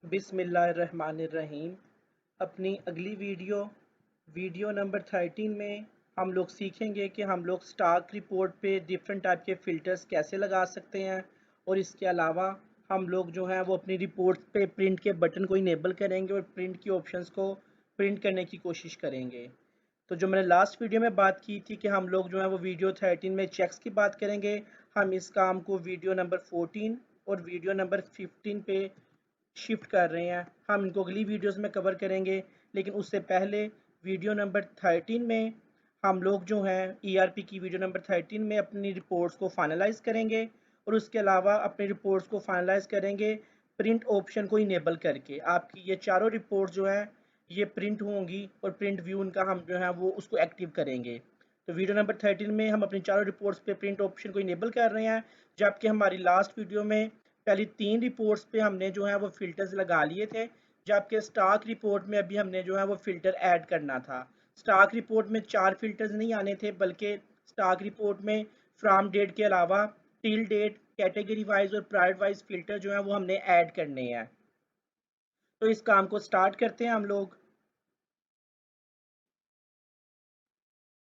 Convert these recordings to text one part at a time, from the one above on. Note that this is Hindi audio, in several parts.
बिस्मिल्लाहिर्रहमानिर्रहीम। अपनी अगली वीडियो नंबर 13 में हम लोग सीखेंगे कि हम लोग स्टॉक रिपोर्ट पे डिफरेंट टाइप के फ़िल्टर्स कैसे लगा सकते हैं। और इसके अलावा हम लोग जो हैं वो अपनी रिपोर्ट पे प्रिंट के बटन को इनेबल करेंगे और प्रिंट की ऑप्शंस को प्रिंट करने की कोशिश करेंगे। तो जो मैंने लास्ट वीडियो में बात की थी कि हम लोग जो है वो वीडियो 13 में चेक्स की बात करेंगे। हम इस काम को वीडियो नंबर 14 और वीडियो नंबर 15 पे शिफ्ट कर रहे हैं। हम इनको अगली वीडियोस में कवर करेंगे, लेकिन उससे पहले वीडियो नंबर 13 में हम लोग जो हैं ईआरपी की वीडियो नंबर 13 में अपनी रिपोर्ट्स को फाइनलाइज करेंगे और उसके अलावा अपनी रिपोर्ट्स को फाइनलाइज करेंगे प्रिंट ऑप्शन को इनेबल करके। आपकी ये चारों रिपोर्ट्स जो है ये प्रिंट होंगी और प्रिंट व्यू उनका हम जो है वो उसको एक्टिव करेंगे। तो वीडियो नंबर 13 में हम अपनी चारों रिपोर्ट्स पे प्रिंट ऑप्शन को इनेबल कर रहे हैं, जबकि हमारी लास्ट वीडियो में पहली 3 रिपोर्ट्स पे हमने जो है वो फ़िल्टर्स लगा लिए थे, जबकि स्टॉक रिपोर्ट में अभी हमने जो है वो फ़िल्टर ऐड करना था। स्टॉक रिपोर्ट में 4 फ़िल्टर्स नहीं आने थे, बल्कि स्टॉक रिपोर्ट में फ्रॉम डेट के अलावा टिल डेट, कैटेगरी वाइज और प्राइवेट वाइज फ़िल्टर जो है वो हमने ऐड करने हैं। तो इस काम को स्टार्ट करते हैं हम लोग।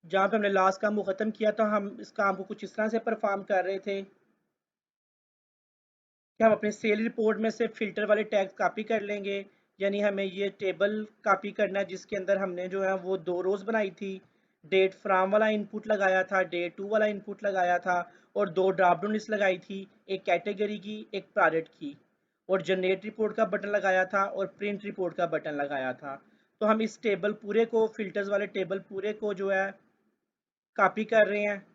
जहाँ पे हमने लास्ट काम को ख़त्म किया था, हम इस काम को कुछ इस तरह से परफॉर्म कर रहे थे कि हम अपने सेल रिपोर्ट में से फ़िल्टर वाले टैग्स कॉपी कर लेंगे। यानी हमें ये टेबल कॉपी करना है जिसके अंदर हमने जो है वो 2 रोज़ बनाई थी। डेट फ्राम वाला इनपुट लगाया था, डे 2 वाला इनपुट लगाया था और 2 ड्रॉप डाउन लिस्ट लगाई थी, एक कैटेगरी की, एक प्रोडक्ट की। और जनरेट रिपोर्ट का बटन लगाया था और प्रिंट रिपोर्ट का बटन लगाया था। तो हम इस टेबल पूरे को, फ़िल्टर्स वाले टेबल पूरे को जो है कॉपी कर रहे हैं,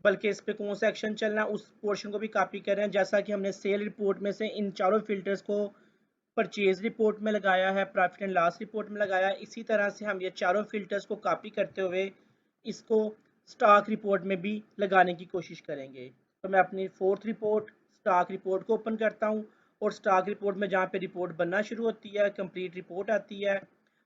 बल्कि इस पे कौन सा एक्शन चलना है उस पोर्शन को भी कॉपी कर रहे हैं। जैसा कि हमने सेल रिपोर्ट में से इन चारों फिल्टर्स को परचेज रिपोर्ट में लगाया है, प्रॉफिट एंड लॉस रिपोर्ट में लगाया है, इसी तरह से हम ये चारों फिल्टर्स को कॉपी करते हुए इसको स्टॉक रिपोर्ट में भी लगाने की कोशिश करेंगे। तो मैं अपनी फोर्थ रिपोर्ट स्टॉक रिपोर्ट को ओपन करता हूँ और स्टॉक रिपोर्ट में जहाँ पे रिपोर्ट बनना शुरू होती है, कंप्लीट रिपोर्ट आती है,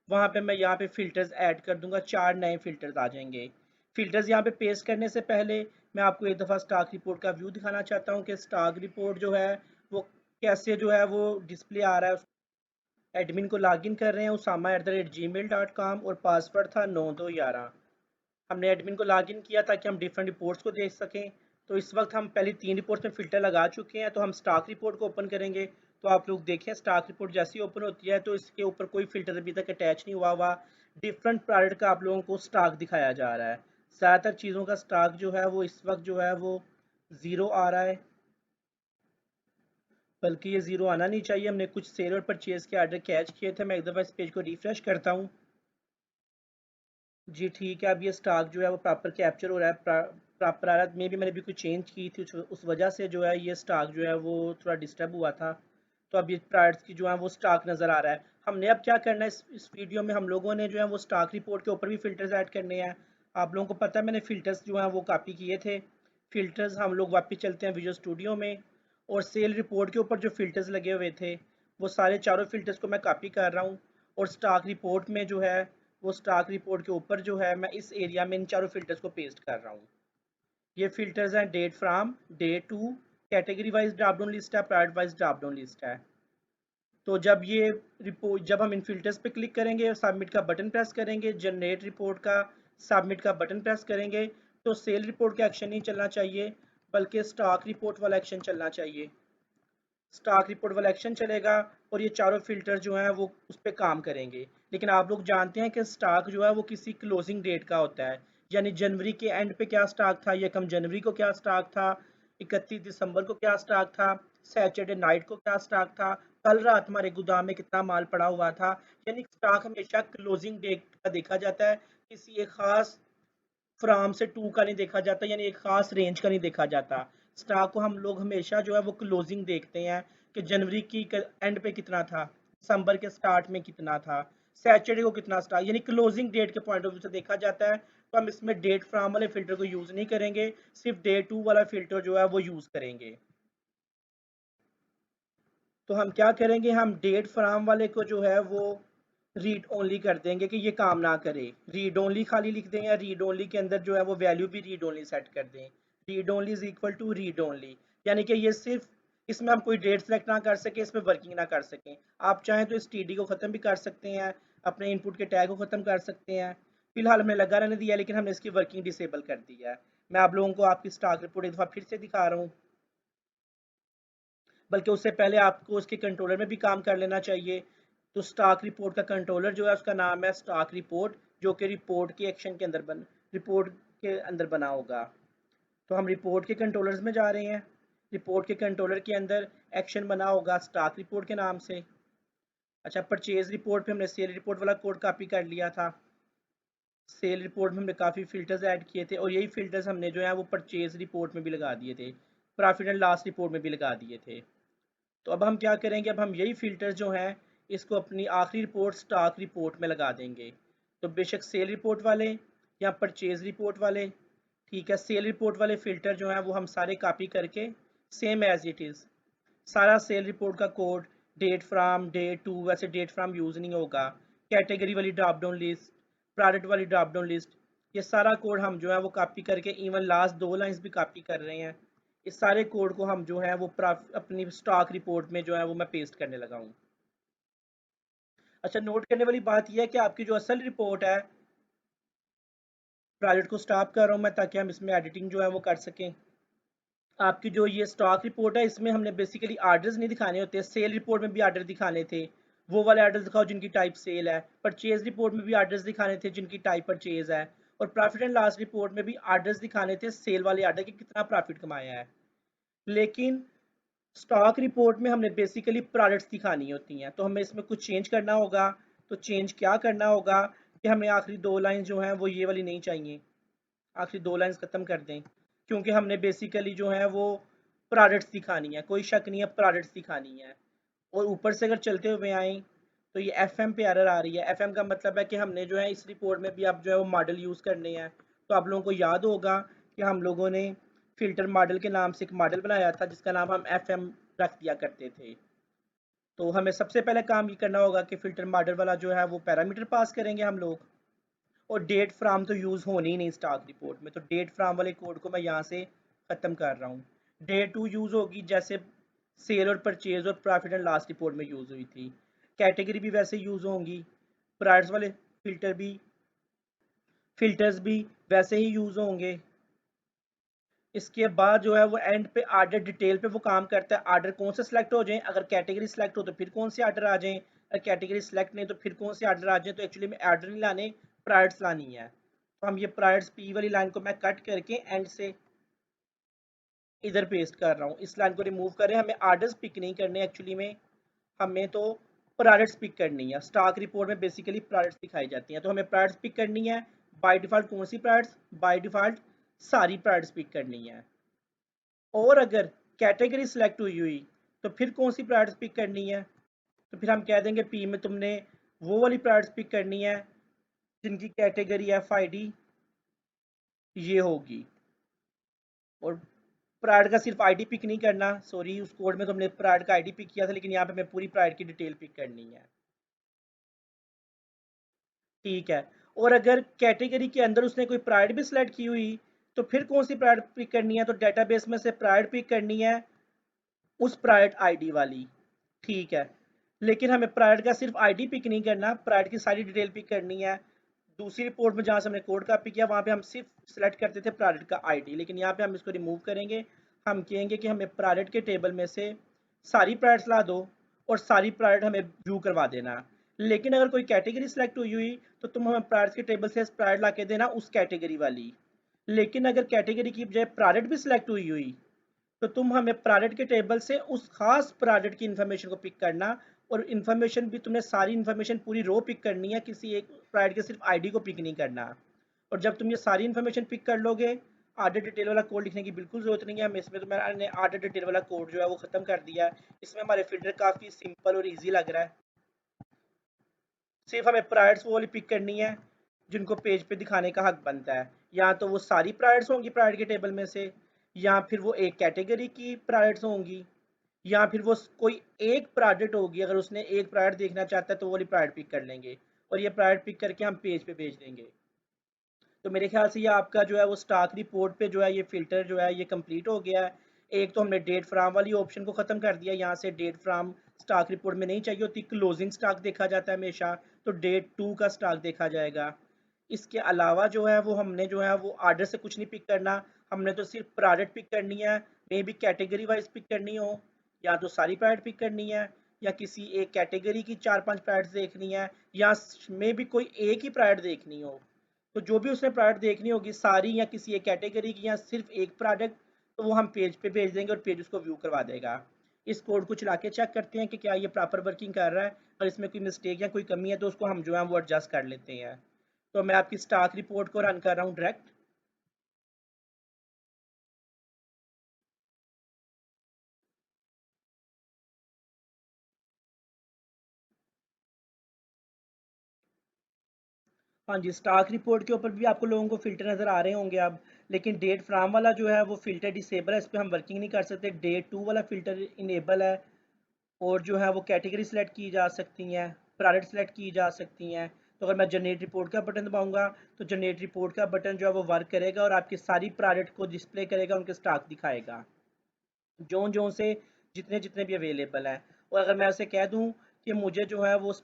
वहाँ पे मैं यहाँ पे फ़िल्टर्स ऐड कर दूंगा। 4 नए फ़िल्टर्स आ जाएंगे। फ़िल्टर्स यहाँ पे पेस्ट करने से पहले मैं आपको एक दफ़ा स्टॉक रिपोर्ट का व्यू दिखाना चाहता हूँ कि स्टॉक रिपोर्ट जो है वो कैसे जो है वो डिस्प्ले आ रहा है। एडमिन को लॉगिन कर रहे हैं usama@gmail.com और पासवर्ड था 9211। हमने एडमिन को लॉगिन किया ताकि हम डिफरेंट रिपोर्ट्स को देख सकें। तो इस वक्त हम पहले 3 रिपोर्ट्स में फ़िल्टर लगा चुके हैं, तो हम स्टॉक रिपोर्ट को ओपन करेंगे। तो आप लोग देखें, स्टॉक रिपोर्ट जैसी ओपन होती है तो इसके ऊपर कोई फ़िल्टर अभी तक अटैच नहीं हुआ डिफरेंट प्रोडक्ट का आप लोगों को स्टॉक दिखाया जा रहा है। ज़्यादातर चीज़ों का स्टॉक जो है वो इस वक्त जो है वो ज़ीरो आ रहा है, बल्कि ये ज़ीरो आना नहीं चाहिए। हमने कुछ सेल और परचेज़ के आर्डर कैच किए थे। मैं एक दफ़ा इस पेज को रिफ़्रेश करता हूँ। जी ठीक है, अब ये स्टॉक जो है वो प्रॉपर कैप्चर हो रहा है। प्रॉपर आ रहा है। मे भी मैंने भी कुछ चेंज की थी, उस वजह से जो है ये स्टॉक जो है वो थोड़ा डिस्टर्ब हुआ था। तो अब ये प्रोडक्ट्स की जो है वो स्टॉक नज़र आ रहा है। हमने अब क्या करना है, इस वीडियो में हम लोगों ने जो है वो स्टॉक रिपोर्ट के ऊपर भी फ़िल्टर्स ऐड करने हैं। आप लोगों को पता है मैंने फ़िल्टर्स जो हैं वो कॉपी किए थे। फ़िल्टर्स हम लोग वापस चलते हैं विजुअल स्टूडियो में, और सेल रिपोर्ट के ऊपर जो फ़िल्टर्स लगे हुए थे वो सारे चारों फ़िल्टर्स को मैं कॉपी कर रहा हूँ। और स्टॉक रिपोर्ट में जो है वो स्टॉक रिपोर्ट के ऊपर जो है मैं इस एरिया में इन चारों फ़िल्टर्स को पेस्ट कर रहा हूँ। ये फ़िल्टर्स हैं date from, date to, category wise drop down list है, private wise drop down list है। तो जब हम इन फ़िल्टर्स पे क्लिक करेंगे, सबमिट का बटन प्रेस करेंगे, जनरेट रिपोर्ट का सबमिट का बटन प्रेस करेंगे, तो सेल रिपोर्ट का एक्शन नहीं चलना चाहिए, बल्कि स्टॉक रिपोर्ट वाला एक्शन चलना चाहिए। स्टॉक रिपोर्ट वाला एक्शन चलेगा और ये चारों फिल्टर जो हैं वो उस पर काम करेंगे। लेकिन आप लोग जानते हैं कि स्टॉक जो है वो किसी क्लोजिंग डेट का होता है। यानी जनवरी के एंड पे क्या स्टॉक था, यकम जनवरी को क्या स्टॉक था, 31 दिसंबर को क्या स्टॉक था, सैटरडे नाइट को क्या स्टॉक था, कल रात हमारे गोदाम में कितना माल पड़ा हुआ था। यानी स्टॉक हमेशा क्लोजिंग डेट का देखा जाता है, किसी एक खास फ्राम से टू का नहीं देखा जाता, यानी एक खास रेंज का नहीं देखा जाता। स्टॉक को हम लोग हमेशा जो है वो क्लोजिंग देखते हैं कि जनवरी की एंड पे कितना था, दिसंबर के स्टार्ट में कितना था, सैटरडे को कितना स्टॉक, यानी क्लोजिंग डेट के पॉइंट ऑफ व्यू से देखा जाता है। तो हम इसमें डेट फ्राम वाले फिल्टर को यूज़ नहीं करेंगे, सिर्फ डे टू वाला फिल्टर जो है वो यूज़ करेंगे। तो हम क्या करेंगे, हम डेट फ्राम वाले को जो है वो रीड ओनली कर देंगे कि ये काम ना करे। रीड ओनली खाली लिख दें, या रीड ओनली के अंदर जो है वो वैल्यू भी रीड ओनली सेट कर दें। Read only is equal to read only, यानी कि ये सिर्फ इसमें हम कोई डेट सेलेक्ट ना कर सकें, इसमें वर्किंग ना कर सकें। आप चाहें तो इस टीडी को ख़त्म भी कर सकते हैं, अपने इनपुट के टैग को ख़त्म कर सकते हैं। फिलहाल हमने लगा रहने दिया, लेकिन हमने इसकी वर्किंग डिसेबल कर दी है। मैं आप लोगों को आपकी स्टॉक रिपोर्ट एक दफ़ा फिर से दिखा रहा हूँ, बल्कि उससे पहले आपको उसके कंट्रोलर में भी काम कर लेना चाहिए। तो स्टॉक रिपोर्ट का कंट्रोलर जो है उसका नाम है स्टॉक रिपोर्ट, जो कि रिपोर्ट के एक्शन के अंदर रिपोर्ट के अंदर बना होगा। तो हम रिपोर्ट के कंट्रोलर्स में जा रहे हैं। रिपोर्ट के कंट्रोलर के अंदर एक्शन बना होगा स्टॉक रिपोर्ट के नाम से। अच्छा, परचेज रिपोर्ट पे हमने सेल रिपोर्ट वाला कोड कॉपी कर लिया था। सेल रिपोर्ट में हमने काफ़ी फ़िल्टर्स ऐड किए थे, और यही फ़िल्टर्स हमने जो है वो परचेज रिपोर्ट में भी लगा दिए थे, प्रॉफिट एंड लॉस रिपोर्ट में भी लगा दिए थे। तो अब हम क्या करेंगे, अब हम यही फ़िल्टर्स जो हैं इसको अपनी आखिरी रिपोर्ट स्टॉक रिपोर्ट में लगा देंगे। तो बेशक सेल रिपोर्ट वाले या परचेज रिपोर्ट वाले, ठीक है, सेल रिपोर्ट वाले फ़िल्टर जो हैं वो हम सारे कॉपी करके सेम एज इट इज़ सारा सेल रिपोर्ट का code, date from, date to, वैसे डेट फ्राम यूज़ नहीं होगा, कैटेगरी वाली ड्रॉप डाउन लिस्ट, प्रोडक्ट वाली ड्रॉप डाउन लिस्ट, ये सारा कोड हम जो है वो कॉपी करके, इवन लास्ट 2 लाइन्स भी कॉपी कर रहे हैं। इस सारे कोड को हम जो है वो अपनी स्टॉक रिपोर्ट में जो है वो मैं पेस्ट करने लगा हूँ। अच्छा, नोट करने वाली बात यह है कि आपकी जो असल रिपोर्ट है, प्रोजेक्ट को स्टॉप कर रहा हूँ मैं ताकि हम इसमें एडिटिंग जो है वो कर सकें। आपकी जो ये स्टॉक रिपोर्ट है इसमें हमने बेसिकली आर्डर्स नहीं दिखाने होते, सेल रिपोर्ट में भी आर्डर दिखाने थे, वो वाले आर्डर्स दिखाओ जिनकी टाइप सेल है। परचेज रिपोर्ट में भी आर्डर्स दिखाने थे जिनकी टाइप परचेज है। और प्रॉफिट एंड लॉस रिपोर्ट में भी आर्डर्स दिखाने थे, सेल वाले आर्डर की कितना प्रॉफिट कमाया है। लेकिन स्टॉक रिपोर्ट में हमने बेसिकली प्रोडक्ट्स दिखानी होती हैं, तो हमें इसमें कुछ चेंज करना होगा। तो चेंज क्या करना होगा कि हमें आखिरी 2 लाइन जो हैं वो ये वाली नहीं चाहिए, आखिरी 2 लाइन्स ख़त्म कर दें, क्योंकि हमने बेसिकली जो है वो प्रोडक्ट्स दिखानी है, कोई शक नहीं है, प्रोडक्ट्स दिखानी है। और ऊपर से अगर चलते हुए आएँ तो ये एफएम पे एरर आ रही है। एफएम का मतलब है कि हमने जो है इस रिपोर्ट में भी अब जो है वो मॉडल यूज़ करने हैं। तो आप लोगों को याद होगा कि हम लोगों ने फ़िल्टर मॉडल के नाम से एक मॉडल बनाया था जिसका नाम हम एफएम रख दिया करते थे। तो हमें सबसे पहले काम ये करना होगा कि फ़िल्टर मॉडल वाला जो है वो पैरामीटर पास करेंगे हम लोग। और डेट फ्राम तो यूज़ होनी ही नहीं स्टॉक रिपोर्ट में, तो डेट फ्राम वाले कोड को मैं यहाँ से ख़त्म कर रहा हूँ। डेट टू यूज़ होगी जैसे सेल और परचेज और प्रॉफिट एंड लॉस रिपोर्ट में यूज़ हुई थी। कैटेगरी भी वैसे यूज़ होंगी, प्राइस वाले फिल्टर्स भी वैसे ही यूज़ होंगे। इसके बाद जो है वो एंड पे आर्डर डिटेल पे वो काम करता है, आर्डर कौन से सिलेक्ट हो जाएं, अगर कैटेगरी सिलेक्ट हो तो फिर कौन से आर्डर आ जाएं, अगर कैटेगरी सिलेक्ट नहीं तो फिर कौन से आर्डर आ जाएं। तो एक्चुअली में आर्डर नहीं लाने, प्राइड्स लानी है। तो हम ये प्राइड्स पी वाली लाइन को मैं कट करके एंड से इधर पेस्ट कर रहा हूँ, इस लाइन को रिमूव करें। हमें आर्डर्स पिक नहीं करने एक्चुअली में, हमें तो प्रोडक्ट्स पिक करनी है। स्टॉक रिपोर्ट में बेसिकली प्रोडक्ट्स दिखाई जाती हैं, तो हमें प्रोडक्ट्स पिक करनी है। बाय डिफ़ॉल्ट कौन सी प्रोडक्ट्स, बाय डिफ़ॉल्ट सारी प्रोडक्ट्स पिक करनी है। और अगर कैटेगरी सिलेक्ट हुई हुई तो फिर कौन सी प्रोडक्ट्स पिक करनी है, तो फिर हम कह देंगे पी में तुमने वो वाली प्रोडक्ट्स पिक करनी है जिनकी कैटेगरी एफ आई डी ये होगी। और प्राइड का सिर्फ आईडी पिक नहीं करना, सॉरी उस कोड में तुमने प्राइड का आईडी पिक किया था, लेकिन यहाँ पे हमें पूरी प्राइड की डिटेल पिक करनी है, ठीक है। और अगर कैटेगरी के अंदर उसने कोई प्राइड भी सिलेक्ट की हुई तो फिर कौन सी प्राइड पिक करनी है, तो डेटाबेस में से प्राइड पिक करनी है, उस प्राइड आईडी वाली, ठीक है। लेकिन हमें प्राइड का सिर्फ आईडी पिक नहीं करना, प्राइड की सारी डिटेल पिक करनी है। दूसरी रिपोर्ट में जहाँ से हमने कोड कॉपी किया वहाँ पे हम सिर्फ सेलेक्ट करते थे प्राइड का आईडी, लेकिन यहाँ पे हम इसको रिमूव करेंगे। हम कहेंगे कि हमें प्राइड के टेबल में से सारी प्राइड्स ला दो और सारी प्राइड हमें व्यू करवा देना। लेकिन अगर कोई कैटेगरी सेलेक्ट हुई हुई तो तुम हमें प्राइड्स के टेबल से प्राइड ला के देना उस कैटेगरी वाली। लेकिन अगर कैटेगरी की बजाय प्राइड भी सिलेक्ट हुई हुई तो तुम हमें प्रोडक्ट के टेबल से उस खास प्रोडक्ट की इन्फॉर्मेशन को पिक करना। और इन्फॉर्मेशन भी तुमने सारी इन्फॉर्मेशन पूरी रो पिक करनी है, किसी एक प्रोडक्ट के सिर्फ आईडी को पिक नहीं करना। और जब तुम ये सारी इन्फॉर्मेशन पिक कर लोगे, आर्डर डिटेल वाला कोड लिखने की बिल्कुल जरूरत नहीं है हमें इसमें, तो मैंने आर्डर डिटेल वाला कोड जो है वो खत्म कर दिया है। इसमें हमारे फिल्टर काफ़ी सिंपल और ईजी लग रहा है। सिर्फ हमें प्राइड्स वो वाली पिक करनी है जिनको पेज पे दिखाने का हक बनता है, या तो वो सारी प्राइड्स होंगी प्राइड के टेबल में से, या फिर वो एक कैटेगरी की प्राइड्स होंगी, या फिर वो कोई एक प्रोडक्ट होगी। अगर उसने एक प्रोडक्ट देखना चाहता है तो वो वाली प्रोडक्ट पिक कर लेंगे, और ये प्रोडक्ट पिक करके हम पेज पे भेज देंगे। तो मेरे ख्याल से ये आपका जो है वो स्टॉक रिपोर्ट पे जो है ये फ़िल्टर जो है ये कंप्लीट हो गया है। एक तो हमने डेट फ्राम वाली ऑप्शन को ख़त्म कर दिया, यहाँ से डेट फ्राम स्टॉक रिपोर्ट में नहीं चाहिए होती, क्लोजिंग स्टॉक देखा जाता है हमेशा, तो डेट 2 का स्टॉक देखा जाएगा। इसके अलावा जो है वो हमने जो है वो आर्डर से कुछ नहीं पिक करना, हमने तो सिर्फ प्रोडक्ट पिक करनी है, मे भी कैटेगरी वाइज पिक करनी हो, या तो सारी प्रोडक्ट पिक करनी है, या किसी एक कैटेगरी की 4-5 प्रोडक्ट देखनी है, या मे भी कोई एक ही प्रोडक्ट देखनी हो। तो जो भी उसने प्रोडक्ट देखनी होगी सारी, या किसी एक कैटेगरी की, या सिर्फ एक प्रोडक्ट, तो वो हम पेज पे भेज देंगे और पेज उसको व्यू करवा देगा। इस कोड को चला के चेक करते हैं कि क्या ये प्रॉपर वर्किंग कर रहा है, और इसमें कोई मिस्टेक या कोई कमी है तो उसको हम जो है वो एडजस्ट कर लेते हैं। तो मैं आपकी स्टॉक रिपोर्ट को रन कर रहा हूँ डायरेक्ट। हाँ जी, स्टॉक रिपोर्ट के ऊपर भी आपको लोगों को फ़िल्टर नज़र आ रहे होंगे अब, लेकिन डेट फ्राम वाला जो है वो फ़िल्टर डिसेबल है, इस पे हम वर्किंग नहीं कर सकते। डेट 2 वाला फ़िल्टर इनेबल है, और जो है वो कैटेगरी सेलेक्ट की जा सकती हैं, प्रोडक्ट सेलेक्ट की जा सकती हैं। तो अगर मैं जनरेट रिपोर्ट का बटन दबाऊंगा तो जनरेट रिपोर्ट का बटन जो है वो वर्क करेगा और आपकी सारी प्रोडक्ट को डिस्प्ले करेगा, उनके स्टॉक दिखाएगा जोन जोन से, जितने जितने भी अवेलेबल हैं। और अगर मैं उसे कह दूं कि मुझे जो है वो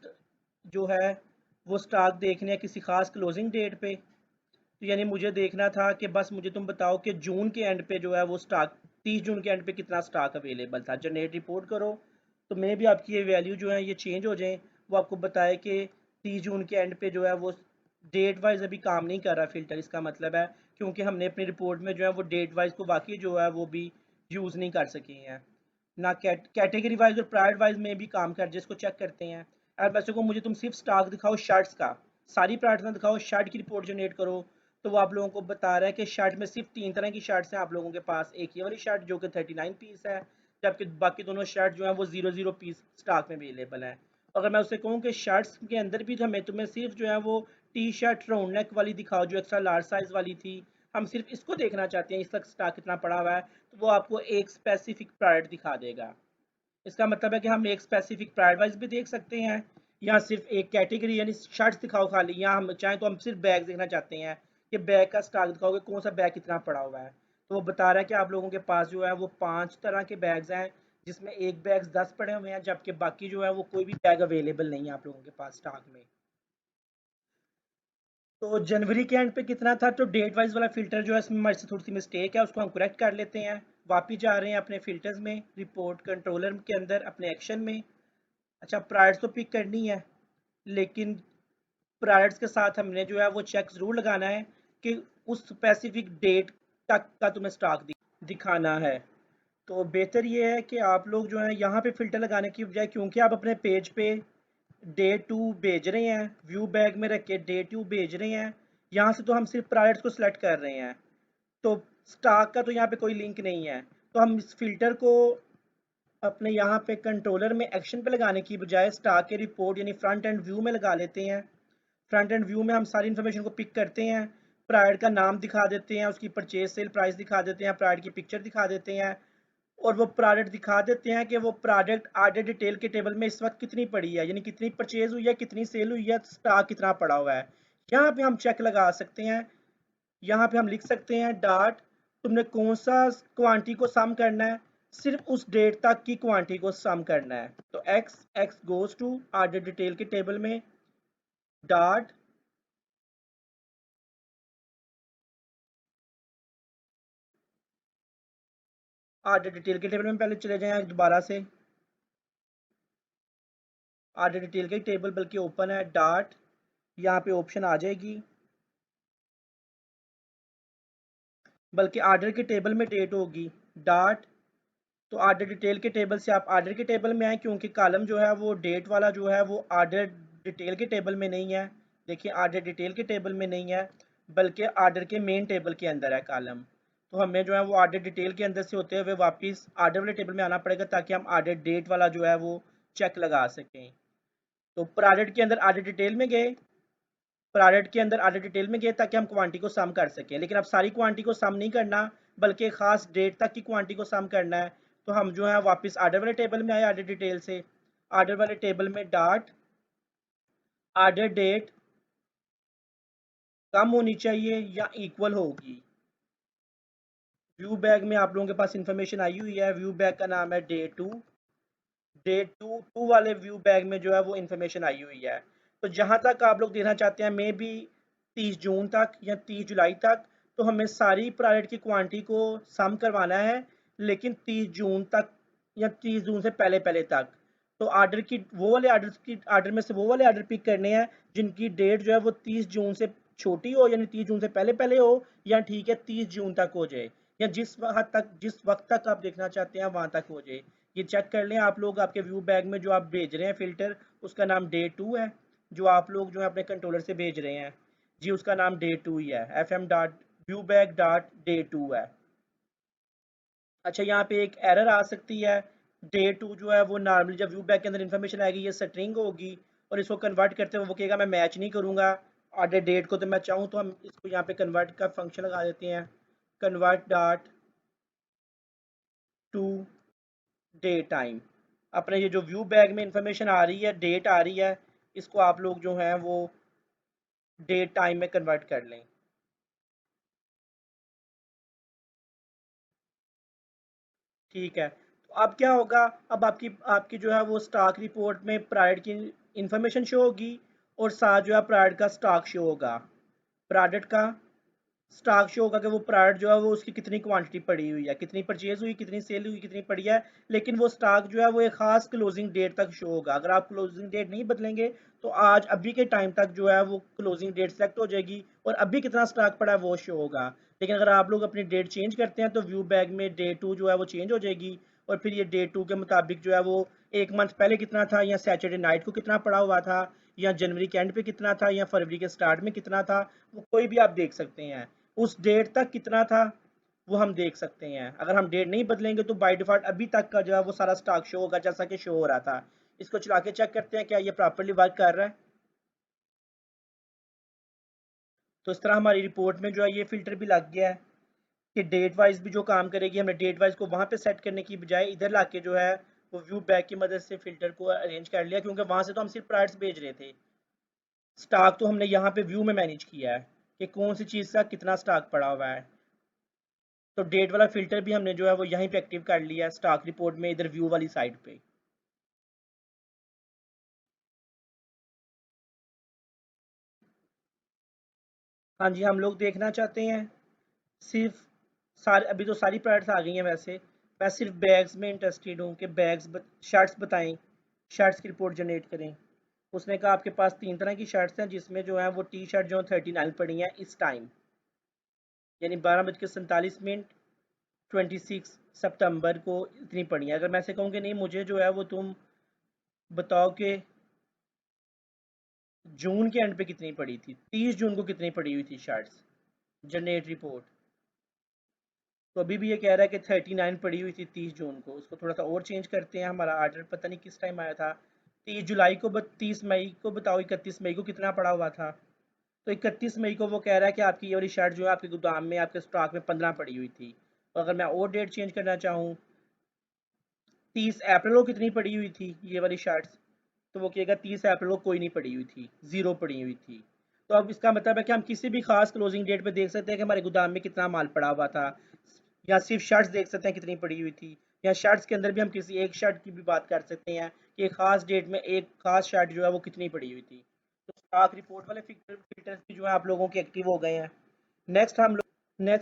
जो है वो स्टॉक देखने हैं किसी खास क्लोजिंग डेट पे, तो यानी मुझे देखना था कि बस मुझे तुम बताओ कि जून के एंड पे जो है वो स्टॉक, 30 जून के एंड पे कितना स्टॉक अवेलेबल था, जनरेट रिपोर्ट करो। तो मे भी आपकी ये वैल्यू जो है ये चेंज हो जाए, वो आपको बताए कि 30 जून के एंड पे जो है वो डेट वाइज अभी काम नहीं कर रहा फिल्टर। इसका मतलब है क्योंकि हमने अपनी रिपोर्ट में जो है वो डेट वाइज को बाकी जो है वो भी यूज़ नहीं कर सके हैं, ना कैटेगरी वाइज और प्राइड वाइज में भी काम कर, जिसको चेक करते हैं। अगर वैसे को मुझे तुम सिर्फ स्टॉक दिखाओ शर्ट्स का, सारी प्राइड ना दिखाओ, शर्ट की रिपोर्ट जनरेट करो, तो वो आप लोगों को बता रहा है कि शर्ट में सिर्फ 3 तरह की शर्ट्स हैं आप लोगों के पास। एक ये वाली शर्ट जो कि 39 पीस है, जबकि बाकी दोनों शर्ट जो है वो 00 पीस स्टॉक में अवेलेबल है। अगर मैं उससे कहूँ कि शर्ट्स के अंदर भी हमें तुम्हें सिर्फ जो है वो टी शर्ट राउंड नेक वाली दिखाओ जो एक्स्ट्रा लार्ज साइज वाली थी, हम सिर्फ इसको देखना चाहते हैं, इस तक स्टॉक कितना पड़ा हुआ है, तो वो आपको एक स्पेसिफिक प्रोडक्ट दिखा देगा। इसका मतलब है कि हम एक स्पेसिफिक प्राइड वाइज भी देख सकते हैं, या सिर्फ एक कैटेगरी यानी शर्ट्स दिखाओ खाली, या हम चाहें तो हम सिर्फ बैग देखना चाहते हैं कि बैग का स्टॉक दिखाओगे कौन सा बैग कितना पड़ा हुआ है। तो वो बता रहा है कि आप लोगों के पास जो है वो 5 तरह के बैग्स हैं, जिसमें एक बैग 10 पड़े हुए हैं, जबकि बाकी जो है वो कोई भी बैग अवेलेबल नहीं है आप लोगों के पास स्टॉक में। तो जनवरी के एंड पे कितना था, तो डेट वाइज वाला फिल्टर जो है इसमें हमारे से थोड़ी सी मिस्टेक है, उसको हम करेक्ट कर लेते हैं। वापिस जा रहे हैं अपने फिल्टर्स में, रिपोर्ट कंट्रोलर के अंदर अपने एक्शन में। अच्छा, प्रायर्स तो पिक करनी है, लेकिन प्रायर्स के साथ हमने जो है वो चेक ज़रूर लगाना है कि उस स्पेसिफिक डेट तक का तुम्हें स्टॉक दिखाना है। तो बेहतर ये है कि आप लोग जो है यहाँ पे फ़िल्टर लगाने की बजाय, क्योंकि आप अपने पेज पे डे 2 भेज रहे हैं, व्यू बैग में रख के डे 2 भेज रहे हैं, यहाँ से तो हम सिर्फ प्रायर्स को सिलेक्ट कर रहे हैं, तो स्टॉक का तो यहाँ पे कोई लिंक नहीं है। तो हम इस फिल्टर को अपने यहाँ पे कंट्रोलर में एक्शन पे लगाने की बजाय स्टॉक के रिपोर्ट यानी फ्रंट एंड व्यू में लगा लेते हैं। फ्रंट एंड व्यू में हम सारी इन्फॉर्मेशन को पिक करते हैं, प्राइड का नाम दिखा देते हैं, उसकी परचेज सेल प्राइस दिखा देते हैं, प्राइड की पिक्चर दिखा देते हैं, और वो प्रोडक्ट दिखा देते हैं कि वो प्रोडक्ट आर्डर डिटेल के टेबल में इस वक्त कितनी पड़ी है, यानी कितनी परचेज हुई है, कितनी सेल हुई है, स्टॉक कितना पड़ा हुआ है। यहाँ पे हम चेक लगा सकते हैं, यहाँ पे हम लिख सकते हैं डॉट, तुमने कौन सा क्वांटिटी को सम करना है, सिर्फ उस डेट तक की क्वांटिटी को सम करना है। तो x x goes to order detail के टेबल में डॉट, आर्डर डिटेल के टेबल में पहले चले जाएं दोबारा से, आर्डर डिटेल के टेबल बल्कि ओपन है, डॉट, यहाँ पे ऑप्शन आ जाएगी, बल्कि आर्डर के टेबल में डेट होगी, डॉट। तो आर्डर डिटेल के टेबल से आप आर्डर के टेबल में आए, क्योंकि कॉलम जो है वो डेट वाला जो है वो आर्डर डिटेल के टेबल में नहीं है। देखिए आर्डर डिटेल के टेबल में नहीं है, बल्कि आर्डर के मेन टेबल के अंदर है कॉलम। तो हमें जो है वो आर्डर डिटेल के अंदर से होते हुए वापस आर्डर वाले टेबल में आना पड़ेगा, ताकि हम आर्डर डेट वाला जो है वो चेक लगा सकें। तो प्रोडक्ट के अंदर आर्डर डिटेल में गए, प्रोडक्ट के अंदर आर्डर डिटेल में गए ताकि हम क्वांटिटी को सम कर सकें, लेकिन अब सारी क्वांटिटी को सम नहीं करना, बल्कि खास डेट तक की क्वांटिटी को सम करना है। तो हम जो है वापस आर्डर वाले टेबल में आए, आर्डर डिटेल से आर्डर वाले टेबल में डॉट, आर्डर डेट कम होनी चाहिए या इक्वल होगी, व्यू बैग में आप लोगों के पास इंफॉर्मेशन आई हुई है। व्यू बैग का नाम है डे टू वाले व्यू बैग में जो है वो इंफॉर्मेशन आई हुई है। तो जहां तक आप लोग देखना चाहते हैं मे बी 30 जून तक या 30 जुलाई तक, तो हमें सारी प्रायोरिटी की क्वांटिटी को सम करवाना है, लेकिन 30 जून तक या 30 जून से पहले पहले तक। तो आर्डर में से वो वाले आर्डर पिक करने हैं जिनकी डेट जो है वो 30 जून से छोटी हो, यानी 30 जून से पहले पहले हो, या ठीक है 30 जून तक हो जाए, या जिस वक्त तक आप देखना चाहते हैं वहां तक हो जाए। ये चेक कर लें आप लोग, आपके व्यू बैग में जो आप भेज रहे हैं फिल्टर, उसका नाम डे 2 है। जो आप लोग जो है अपने कंट्रोलर से भेज रहे हैं जी, उसका नाम डे 2 ही है। fm.viewbag.day2 है। अच्छा, यहाँ पे एक एरर आ सकती है। डे 2 जो है वो नॉर्मली जब व्यू बैग के अंदर इंफॉर्मेशन आएगी ये स्ट्रिंग होगी, और इसको कन्वर्ट करते हुए वो कहेगा मैं मैच नहीं करूँगा ऑर्डर डेट को। तो मैं चाहूँ तो हम इसको यहाँ पे कन्वर्ट का फंक्शन लगा देते हैं, convert dot to day time. अपने ये जो व्यू बैग में इंफॉर्मेशन आ रही है, डेट आ रही है, इसको आप लोग जो हैं वो डे टाइम में कन्वर्ट कर लें। ठीक है, तो अब क्या होगा, अब आपकी आपकी जो है वो स्टॉक रिपोर्ट में प्राइड की इंफॉर्मेशन शो होगी, और साथ जो है प्राइड का स्टॉक शो होगा। प्रोडक्ट का स्टॉक शो होगा कि वो प्रोडक्ट जो है वो उसकी कितनी क्वांटिटी पड़ी हुई है, कितनी परचेज हुई, कितनी सेल हुई, कितनी पड़ी है। लेकिन वो स्टॉक जो है वो एक खास क्लोजिंग डेट तक शो होगा। अगर आप क्लोजिंग डेट नहीं बदलेंगे तो आज अभी के टाइम तक जो है वो क्लोजिंग डेट सेलेक्ट हो जाएगी, और अभी कितना स्टॉक पड़ा है वो शो होगा। लेकिन अगर आप लोग अपनी डेट चेंज करते हैं तो व्यू बैग में डे 2 जो है वो चेंज हो जाएगी, और फिर ये डे 2 के मुताबिक जो है वो एक मंथ पहले कितना था, या सैटरडे नाइट को कितना पड़ा हुआ था, या जनवरी के एंड पे कितना था, या फरवरी के स्टार्ट में कितना था, वो कोई भी आप देख सकते हैं। उस डेट तक कितना था वो हम देख सकते हैं। अगर हम डेट नहीं बदलेंगे तो बाय डिफॉल्ट अभी तक का जो है वो सारा स्टॉक शो होगा जैसा कि शो हो रहा था। इसको चला के चेक करते हैं क्या ये प्रॉपरली वर्क कर रहा है। तो इस तरह हमारी रिपोर्ट में जो है ये फिल्टर भी लग गया है कि डेट वाइज भी जो काम करेगी। हमने डेट वाइज को वहां पे सेट करने की बजाय इधर ला के जो है वो व्यू बैक की मदद से फिल्टर को अरेंज कर लिया, क्योंकि वहां से तो हम सिर्फ प्राइस भेज रहे थे। स्टॉक तो हमने यहाँ पे व्यू में मैनेज किया है कि कौन सी चीज़ का कितना स्टॉक पड़ा हुआ है। तो डेट वाला फिल्टर भी हमने जो है वो यहीं पे एक्टिव कर लिया है स्टॉक रिपोर्ट में, इधर व्यू वाली साइड पे। हाँ जी, हम लोग देखना चाहते हैं सिर्फ सारे, अभी तो सारी प्रोडक्ट्स आ गई हैं वैसे। मैं सिर्फ बैग्स में इंटरेस्टेड हूँ कि शर्ट्स बताएं, शर्ट्स की रिपोर्ट जनरेट करें। उसने कहा आपके पास 3 तरह की शर्ट्स हैं, जिसमें जो है वो टी शर्ट जो 39 पड़ी हैं इस टाइम, यानी 12:47 26 सितंबर को इतनी पड़ी है। अगर मैं से कहूँ कि नहीं मुझे जो है वो तुम बताओ कि जून के एंड पे कितनी पड़ी थी, 30 जून को कितनी पड़ी हुई थी शर्ट्स, जनरेट रिपोर्ट। तो अभी भी ये कह रहा है कि 39 पड़ी हुई थी 30 जून को। उसको थोड़ा सा और चेंज करते हैं। हमारा आर्डर पता नहीं किस टाइम आया था, 30 जुलाई को, 30 मई को बताओ 31 मई को कितना पड़ा हुआ था। तो 31 मई को वो कह रहा है कि आपकी ये वाली शर्ट जो है आपके गोदाम में आपके स्टॉक में 15 पड़ी हुई थी। तो अगर मैं और डेट चेंज करना चाहूँ, 30 अप्रैल को कितनी पड़ी हुई थी ये वाली शर्ट्स, तो वो कहेगा 30 अप्रैल को कोई नहीं पड़ी हुई थी, ज़ीरो पड़ी हुई थी। तो अब इसका मतलब है कि हम किसी भी खास क्लोजिंग डेट पे देख सकते हैं कि हमारे गोदाम में कितना माल पड़ा हुआ था, या सिर्फ शर्ट्स देख सकते हैं कितनी पड़ी हुई थी, या शर्ट्स के अंदर भी हम किसी एक शर्ट की भी बात कर सकते हैं कि एक खास डेट में एक खास शर्ट जो है वो कितनी पड़ी हुई थी। तो स्टॉक रिपोर्ट वाले फिल्टर्स भी जो है आप लोगों के एक्टिव हो गए हैं। नेक्स्ट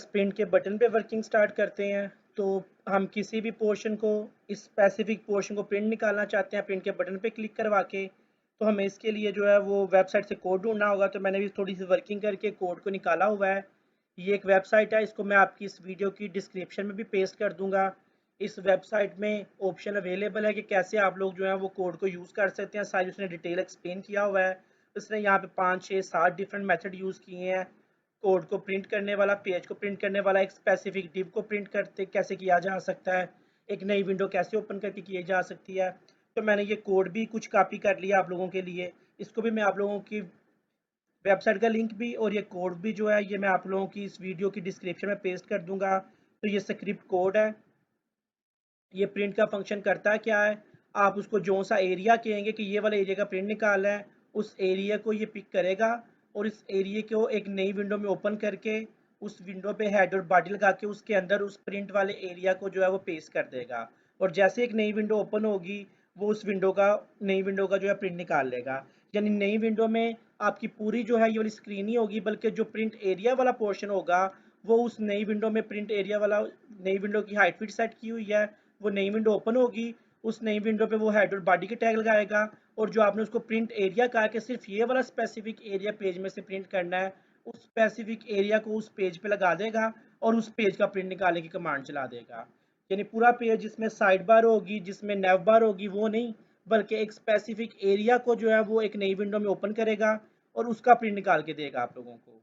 प्रिंट के बटन पे वर्किंग स्टार्ट करते हैं। तो हम किसी भी पोर्शन को, इस स्पेसिफिक पोर्शन को प्रिंट निकालना चाहते हैं प्रिंट के बटन पे क्लिक करवा के, तो हमें इसके लिए जो है वो वेबसाइट से कोड ढूंढना होगा। तो मैंने भी थोड़ी सी वर्किंग करके कोड को निकाला हुआ है। ये एक वेबसाइट है, इसको मैं आपकी इस वीडियो की डिस्क्रिप्शन में भी पेस्ट कर दूंगा। इस वेबसाइट में ऑप्शन अवेलेबल है कि कैसे आप लोग जो है वो कोड को यूज़ कर सकते हैं। सारी उसने डिटेल एक्सप्लेन किया हुआ है। उसने यहाँ पे 5 6 7 डिफरेंट मेथड यूज़ किए हैं। कोड को प्रिंट करने वाला, पेज को प्रिंट करने वाला, एक स्पेसिफिक डिव को प्रिंट करते कैसे किया जा सकता है, एक नई विंडो कैसे ओपन करके की जा सकती है। तो मैंने ये कोड भी कुछ कॉपी कर लिया आप लोगों के लिए। इसको भी मैं आप लोगों की वेबसाइट का लिंक भी और ये कोड भी जो है ये मैं आप लोगों की इस वीडियो की डिस्क्रिप्शन में पेस्ट कर दूंगा। तो ये स्क्रिप्ट कोड है। ये प्रिंट का फंक्शन करता है क्या है, आप उसको जो सा एरिया कहेंगे कि ये वाला एरिया का प्रिंट निकालना है, उस एरिया को ये पिक करेगा, और इस एरिया को एक नई विंडो में ओपन करके उस विंडो पे हेड और बॉडी लगा के उसके अंदर उस प्रिंट वाले एरिया को जो है वो पेस्ट कर देगा, और जैसे एक नई विंडो ओपन होगी वो उस नई विंडो का जो है प्रिंट निकाल लेगा। यानी नई विंडो में आपकी पूरी जो है ये वाली स्क्रीन ही होगी, बल्कि जो प्रिंट एरिया वाला पोर्शन होगा वो उस नई विंडो में प्रिंट एरिया वाला, नई विंडो की हाइट फिट सेट की हुई है, वो नई विंडो ओपन होगी, उस नई विंडो पे वो हेड और बॉडी के टैग लगाएगा, और जो आपने उसको प्रिंट एरिया कहा कि सिर्फ ये वाला स्पेसिफिक एरिया पेज में से प्रिंट करना है, उस स्पेसिफिक एरिया को उस पेज पे लगा देगा और उस पेज का प्रिंट निकालने की कमांड चला देगा। यानी पूरा पेज जिसमें साइड बार होगी, जिसमें नैव बार होगी, वो नहीं, बल्कि एक स्पेसिफिक एरिया को जो है वो एक नई विंडो में ओपन करेगा और उसका प्रिंट निकाल के देगा आप लोगों को।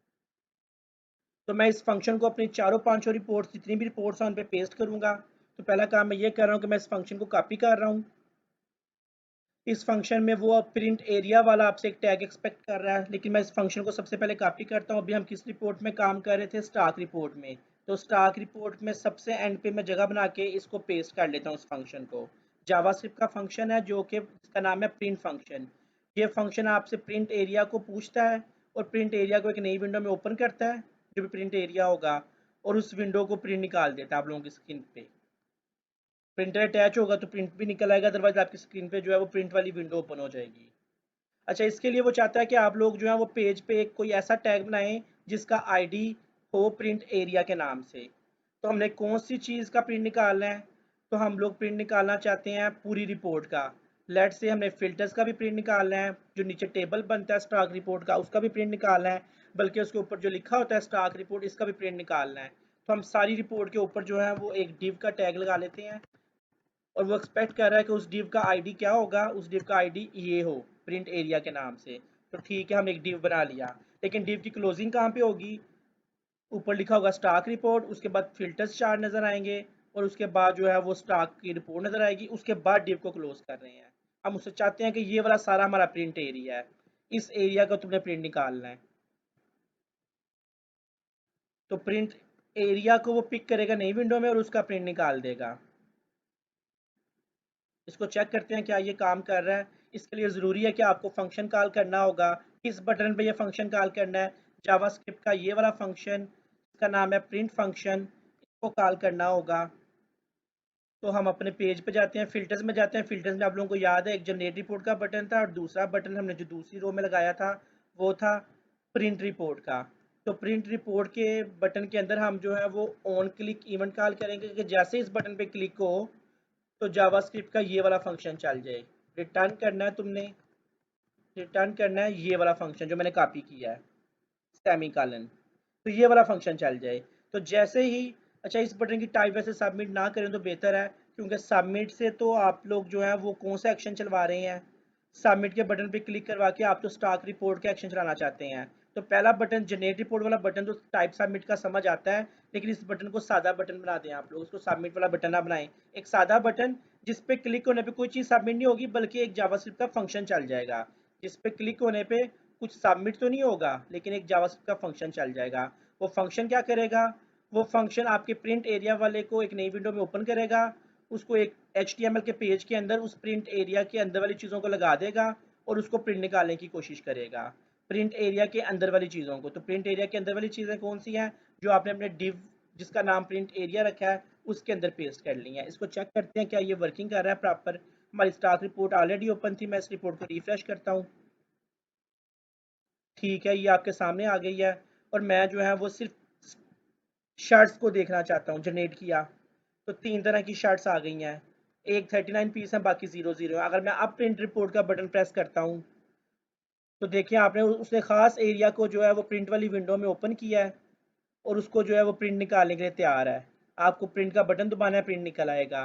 तो मैं इस फंक्शन को अपनी चारों पांचों रिपोर्ट्स, जितनी भी रिपोर्ट्स हैं उन पे पेस्ट करूंगा। तो पहला काम मैं ये कर रहा हूँ कि मैं इस फंक्शन को कॉपी कर रहा हूँ। इस फंक्शन में वो अब प्रिंट एरिया वाला आपसे एक टैग एक्सपेक्ट कर रहा है, लेकिन मैं इस फंक्शन को सबसे पहले कॉपी करता हूँ। अभी हम किस रिपोर्ट में काम कर रहे थे? स्टॉक रिपोर्ट में। तो स्टॉक रिपोर्ट में सबसे एंड पे मैं जगह बना के इसको पेस्ट कर लेता हूँ इस फंक्शन को। जावास्क्रिप्ट का फंक्शन है जो कि इसका नाम है प्रिंट फंक्शन। ये फंक्शन आपसे प्रिंट एरिया को पूछता है और प्रिंट एरिया को एक नई विंडो में ओपन करता है, जो भी प्रिंट एरिया होगा, और उस विंडो को प्रिंट निकाल देता है आप लोगों की स्क्रीन पे। प्रिंटर अटैच होगा तो प्रिंट भी निकल आएगा, अदरवाइज आपकी स्क्रीन पे जो है वो प्रिंट वाली विंडो ओपन हो जाएगी। अच्छा, इसके लिए वो चाहता है कि आप लोग जो है वो पेज पे एक कोई ऐसा टैग बनाएं जिसका आईडी हो प्रिंट एरिया के नाम से। तो हमने कौन सी चीज़ का प्रिंट निकालना है? तो हम लोग प्रिंट निकालना चाहते हैं पूरी रिपोर्ट का। लेट से हमने फिल्टर्स का भी प्रिंट निकालना है, जो नीचे टेबल बनता है स्टॉक रिपोर्ट का उसका भी प्रिंट निकालना है, बल्कि उसके ऊपर जो लिखा होता है स्टॉक रिपोर्ट इसका भी प्रिंट निकालना है। तो हम सारी रिपोर्ट के ऊपर जो है वो एक डिव का टैग लगा लेते हैं, और वो एक्सपेक्ट कर रहा है कि उस डिव का आईडी क्या होगा? उस डिव का आईडी ये हो, प्रिंट एरिया के नाम से। तो ठीक है, हम एक डिव बना लिया, लेकिन डिव की क्लोजिंग कहाँ पे होगी? ऊपर लिखा होगा स्टॉक रिपोर्ट, उसके बाद फिल्टर्स चार नजर आएंगे, और उसके बाद जो है वो स्टॉक की रिपोर्ट नजर आएगी, उसके बाद डिव को क्लोज कर रहे हैं। हम उससे चाहते हैं कि ये वाला सारा हमारा प्रिंट एरिया है, इस एरिया का तुमने प्रिंट निकालना है। तो प्रिंट एरिया को वो पिक करेगा नई विंडो में और उसका प्रिंट निकाल देगा। इसको चेक करते हैं क्या ये काम कर रहा है। इसके लिए ज़रूरी है कि आपको फंक्शन कॉल करना होगा। किस बटन पे ये फंक्शन कॉल करना है? जावास्क्रिप्ट का ये वाला फंक्शन, इसका नाम है प्रिंट फंक्शन, इसको कॉल करना होगा। तो हम अपने पेज पे जाते हैं, फिल्टर्स में जाते हैं। फिल्टर्स में आप लोगों को याद है एक जनरेट रिपोर्ट का बटन था, और दूसरा बटन हमने जो दूसरी रो में लगाया था वो था प्रिंट रिपोर्ट का। तो प्रिंट रिपोर्ट के बटन के अंदर हम जो है वो ऑन क्लिक इवेंट कॉल करेंगे कि जैसे इस बटन पे क्लिक हो तो जावास्क्रिप्ट का ये वाला फंक्शन चल जाए। रिटर्न करना है तुमने, रिटर्न करना है ये वाला फंक्शन जो मैंने कॉपी किया है, सेमी कॉलन। तो ये वाला फंक्शन चल जाए। तो जैसे ही, अच्छा इस बटन की टाइप वैसे सबमिट ना करें तो बेहतर है, क्योंकि सबमिट से तो आप लोग जो है वो कौन सा एक्शन चलवा रहे हैं? सबमिट के बटन पे क्लिक करवा के आप तो स्टॉक रिपोर्ट के एक्शन चलाना चाहते हैं। तो पहला बटन जनरेट रिपोर्ट वाला बटन तो टाइप सबमिट का समझ आता है, लेकिन इस बटन को सादा बटन बना दें आप लोग, उसको सबमिट वाला बटन ना बनाएं। एक सादा बटन जिस पे क्लिक होने पे कोई चीज़ सबमिट नहीं होगी, बल्कि एक जावास्क्रिप्ट का फंक्शन चल जाएगा, जिस पे क्लिक होने पे कुछ सबमिट तो नहीं होगा, लेकिन एक जावास्क्रिप्ट का फंक्शन चल जाएगा। वो फंक्शन क्या करेगा? वो फंक्शन आपके प्रिंट एरिया वाले को एक नई विंडो में ओपन करेगा, उसको एक HTML के पेज के अंदर उस प्रिंट एरिया के अंदर वाली चीज़ों को लगा देगा और उसको प्रिंट निकालने की कोशिश करेगा, प्रिंट एरिया के अंदर वाली चीज़ों को। तो प्रिंट एरिया के अंदर वाली चीज़ें कौन सी हैं? जो आपने अपने डिव जिसका नाम प्रिंट एरिया रखा है उसके अंदर पेस्ट कर ली है। इसको चेक करते हैं क्या ये वर्किंग कर रहा है प्रॉपर। हमारी स्टॉक रिपोर्ट ऑलरेडी ओपन थी, मैं इस रिपोर्ट को रिफ्रेश करता हूँ। ठीक है, ये आपके सामने आ गई है, और मैं जो है वो सिर्फ शर्ट्स को देखना चाहता हूँ। जनरेट किया तो 3 तरह की शर्ट्स आ गई हैं, एक 39 पीस है, बाकी 00 है। अगर मैं अब प्रिंट रिपोर्ट का बटन प्रेस करता हूँ तो देखिए आपने उसने ख़ास एरिया को जो है वो प्रिंट वाली विंडो में ओपन किया है, और उसको जो है वो प्रिंट निकालने के लिए तैयार है। आपको प्रिंट का बटन दबाना है, प्रिंट निकल आएगा।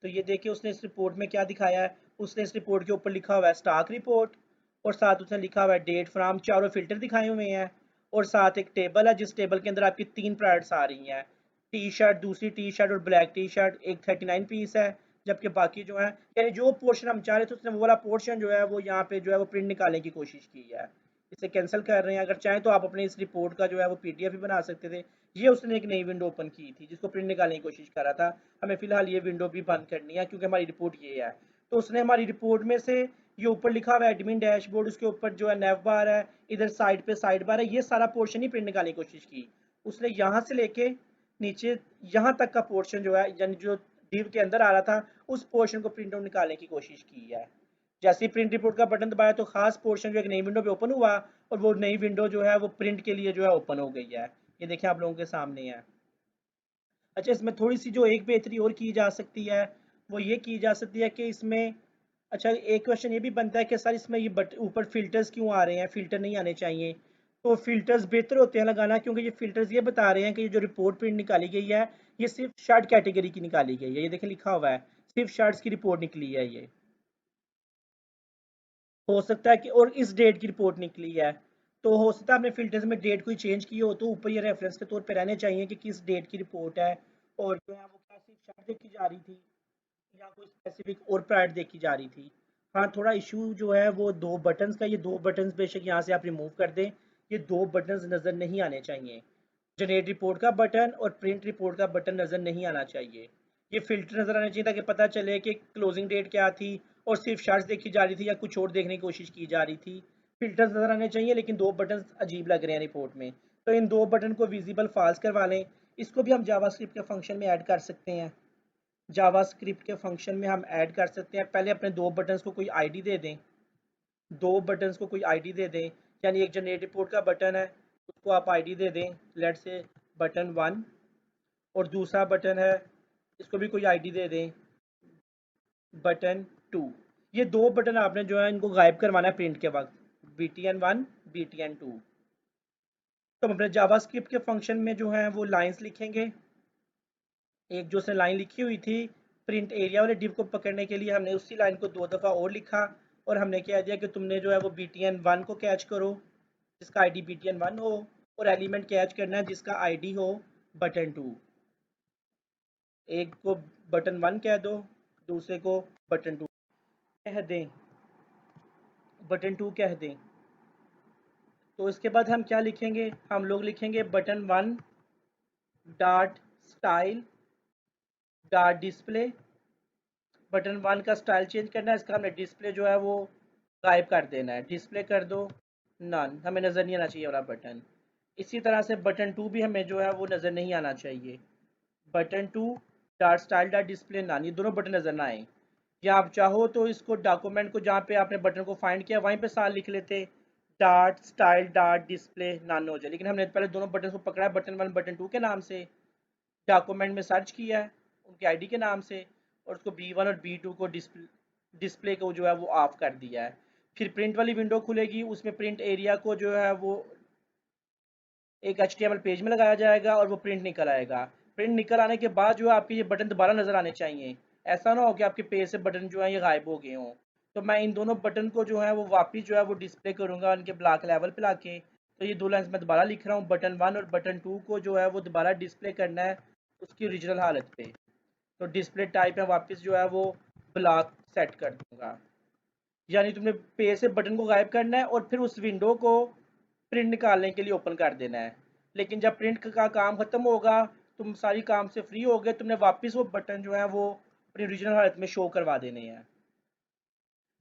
तो ये देखिए उसने इस रिपोर्ट में क्या दिखाया है। उसने इस रिपोर्ट के ऊपर लिखा हुआ है स्टॉक रिपोर्ट, और साथ उसने लिखा हुआ है डेट फ्राम, चारों फिल्टर दिखाए हुए हैं, और साथ एक टेबल है जिस टेबल के अंदर आपकी 3 प्राइड्स आ रही हैं, टी शर्ट, दूसरी टी शर्ट और ब्लैक टी शर्ट। एक 39 पीस है, जबकि बाकी जो है, यानी जो पोर्शन हम चाह रहे थे उसने वो वाला पोर्शन जो है वो यहाँ पे जो है वो प्रिंट निकालने की कोशिश की है। इसे कैंसिल कर रहे हैं। अगर चाहें तो आप अपने इस रिपोर्ट का जो है वो PDF भी बना सकते थे। ये उसने एक नई विंडो ओपन की थी जिसको प्रिंट निकालने की कोशिश कर रहा था। हमें फिलहाल ये विंडो भी बंद करनी है क्योंकि हमारी रिपोर्ट ये है। तो उसने हमारी रिपोर्ट में से ये ऊपर लिखा हुआ है एडमिन डैशबोर्ड, उसके ऊपर जो है नेव बार है, इधर साइड पे साइड बार है, ये सारा पोर्शन ही प्रिंट निकालने की कोशिश की। उसने यहाँ से लेके नीचे यहाँ तक का पोर्शन जो है, यानी जो div के अंदर आ रहा था, उस पोर्शन को प्रिंट आउट निकालने की कोशिश की है। जैसे ही प्रिंट रिपोर्ट का बटन दबाया तो खास पोर्शन जो एक नई विंडो पे ओपन हुआ, और वो नई विंडो जो है वो प्रिंट के लिए जो है ओपन हो गई है। ये देखें आप लोगों के सामने है। अच्छा, इसमें थोड़ी सी जो एक बेहतरी और की जा सकती है, वो ये की जा सकती है कि इसमें, अच्छा एक क्वेश्चन ये भी बनता है कि सर इसमें ये बट ऊपर फिल्टर्स क्यों आ रहे हैं, फिल्टर नहीं आने चाहिए। तो फिल्टर्स बेहतर होते हैं लगाना, क्योंकि ये फिल्टर्स ये बता रहे हैं कि ये जो रिपोर्ट प्रिंट निकाली गई है, ये सिर्फ शर्ट कैटेगरी की निकाली गई है। ये देखें लिखा हुआ है, सिर्फ शर्ट्स की रिपोर्ट निकली है ये। हो सकता है कि और इस डेट की रिपोर्ट निकली है, तो हो सकता है आपने फिल्टर्स में डेट कोई चेंज की हो, तो ऊपर ये रेफरेंस के तौर पे रहने चाहिए कि किस डेट की रिपोर्ट है, और जो है वो क्या सिर्फ शर्ट देखी जा रही थी या कोई स्पेसिफिक और प्राइड देखी जा रही थी। हाँ, थोड़ा इशू जो है वो दो बटन्स का, ये दो बटन्स बेशक यहाँ से आप रिमूव कर दें, ये दो बटन्स नज़र नहीं आने चाहिए। जनरेट रिपोर्ट का बटन और प्रिंट रिपोर्ट का बटन नज़र नहीं आना चाहिए। ये फिल्टर नज़र आना चाहिए ताकि पता चले कि क्लोजिंग डेट क्या थी, और सिर्फ शार्ट्स देखी जा रही थी या कुछ और देखने की कोशिश की जा रही थी। फिल्टर्स नज़र आने चाहिए, लेकिन दो बटन अजीब लग रहे हैं रिपोर्ट में, तो इन दो बटन को विजिबल फॉल्स करवा लें। इसको भी हम जावास्क्रिप्ट के फंक्शन में ऐड कर सकते हैं। जावास्क्रिप्ट के फंक्शन में हम ऐड कर सकते हैं, पहले अपने दो बटन्स को कोई आईडी दे दें। दो बटन्स को कोई आईडी दे दें, यानी एक जनरेट रिपोर्ट का बटन है, उसको आप आईडी दे दें, लेट से बटन 1, और दूसरा बटन है, इसको भी कोई आईडी दे दें, बटन 2। ये दो बटन आपने जो है इनको गायब करवाना है प्रिंट के वक्त, btn1 btn2। तो हम अपने जावास्क्रिप्ट के फंक्शन में जो है वो लाइंस लिखेंगे। एक जो उसने लाइन लिखी हुई थी प्रिंट एरिया वाले डिव को पकड़ने के लिए, हमने उसी लाइन को दो दफ़ा और लिखा, और हमने कह दिया कि तुमने जो है वो btn1 को कैच करो जिसका आईडी btn1 हो, और एलिमेंट कैच करना है जिसका आईडी हो बटन 2। एक को बटन 1 कह दो, दूसरे को बटन 2 कह दें, बटन 2 कह दें। तो इसके बाद हम क्या लिखेंगे, हम लोग लिखेंगे button 1 dot style dot display. Button 1 का स्टाइल चेंज करना है, इसका हमने डिस्प्ले जो है वो गायब कर देना है, डिस्प्ले कर दो नन, हमें नज़र नहीं आना चाहिए वाला बटन। इसी तरह से बटन 2 भी हमें जो है वो नज़र नहीं आना चाहिए, button 2 dot style dot display none, ये दोनों बटन नज़र ना आए। या आप चाहो तो इसको डॉक्यूमेंट को जहाँ पे आपने बटन को फाइंड किया वहीं पे साथ लिख लेते, dot style dot display none हो जाए, लेकिन हमने पहले दोनों बटन को पकड़ा है, बटन 1 बटन 2 के नाम से, डॉक्यूमेंट में सर्च किया है उनके आईडी के नाम से, और उसको B1 और B2 को डिस्प्ले को जो है वो ऑफ कर दिया है। फिर प्रिंट वाली विंडो खुलेगी, उसमें प्रिंट एरिया को जो है वो एक HTML पेज में लगाया जाएगा और वो प्रिंट निकल आएगा। प्रिंट निकल आने के बाद जो है आपके ये बटन दोबारा नज़र आने चाहिए, ऐसा ना हो कि आपके पेज से बटन जो है ये गायब हो गए हों। तो मैं इन दोनों बटन को जो है वो वापस जो है वो डिस्प्ले करूँगा उनके ब्लॉक लेवल पे लाके। तो ये दो लाइन्स मैं दोबारा लिख रहा हूँ, बटन 1 और बटन 2 को जो है वो दोबारा डिस्प्ले करना है उसकी ओरिजिनल हालत पे। तो डिस्प्ले टाइप है वापस जो है वो ब्लॉक सेट कर दूंगा, यानी तुमने पेज से बटन को गायब करना है और फिर उस विंडो को प्रिंट निकालने के लिए ओपन कर देना है। लेकिन जब प्रिंट का काम खत्म होगा, तुम सारी काम से फ्री हो गए, तुमने वापस वो बटन जो है वो अपनी ओरिजिनल हालत में शो करवा देने हैं।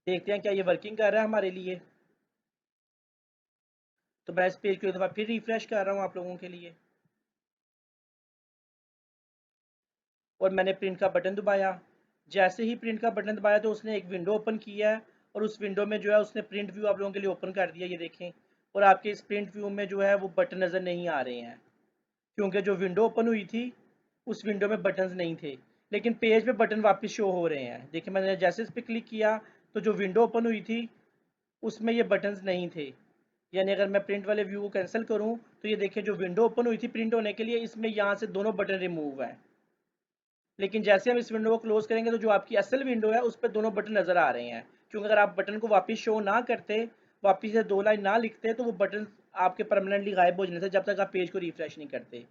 देखते हैं क्या ये वर्किंग कर रहा है हमारे लिए। तो मैं इस पेज को एक दफ़ा फिर रिफ्रेश कर रहा हूँ आप लोगों के लिए, और मैंने प्रिंट का बटन दबाया। जैसे ही प्रिंट का बटन दबाया तो उसने एक विंडो ओपन किया है, और उस विंडो में जो है उसने प्रिंट व्यू आप लोगों के लिए ओपन कर दिया, ये देखें। और आपके इस प्रिंट व्यू में जो है वो बटन नज़र नहीं आ रहे हैं, क्योंकि जो विंडो ओपन हुई थी उस विंडो में बटन्स नहीं थे, लेकिन पेज पे बटन वापस शो हो रहे हैं। देखिए मैंने जैसे इस पर क्लिक किया तो जो विंडो ओपन हुई थी उसमें ये बटन्स नहीं थे, यानी अगर मैं प्रिंट वाले व्यू को कैंसिल करूं तो ये देखिए जो विंडो ओपन हुई थी प्रिंट होने के लिए, इसमें यहाँ से दोनों बटन रिमूव है। लेकिन जैसे हम इस विंडो को क्लोज करेंगे तो जो आपकी असल विंडो है उस पर दोनों बटन नज़र आ रहे हैं, क्योंकि अगर आप बटन को वापस शो ना करते, वापस से दो लाइन ना लिखते, तो वो बटन आपके परमानेंटली गायब हो जाने थे जब तक आप पेज को रिफ्रेश नहीं करते।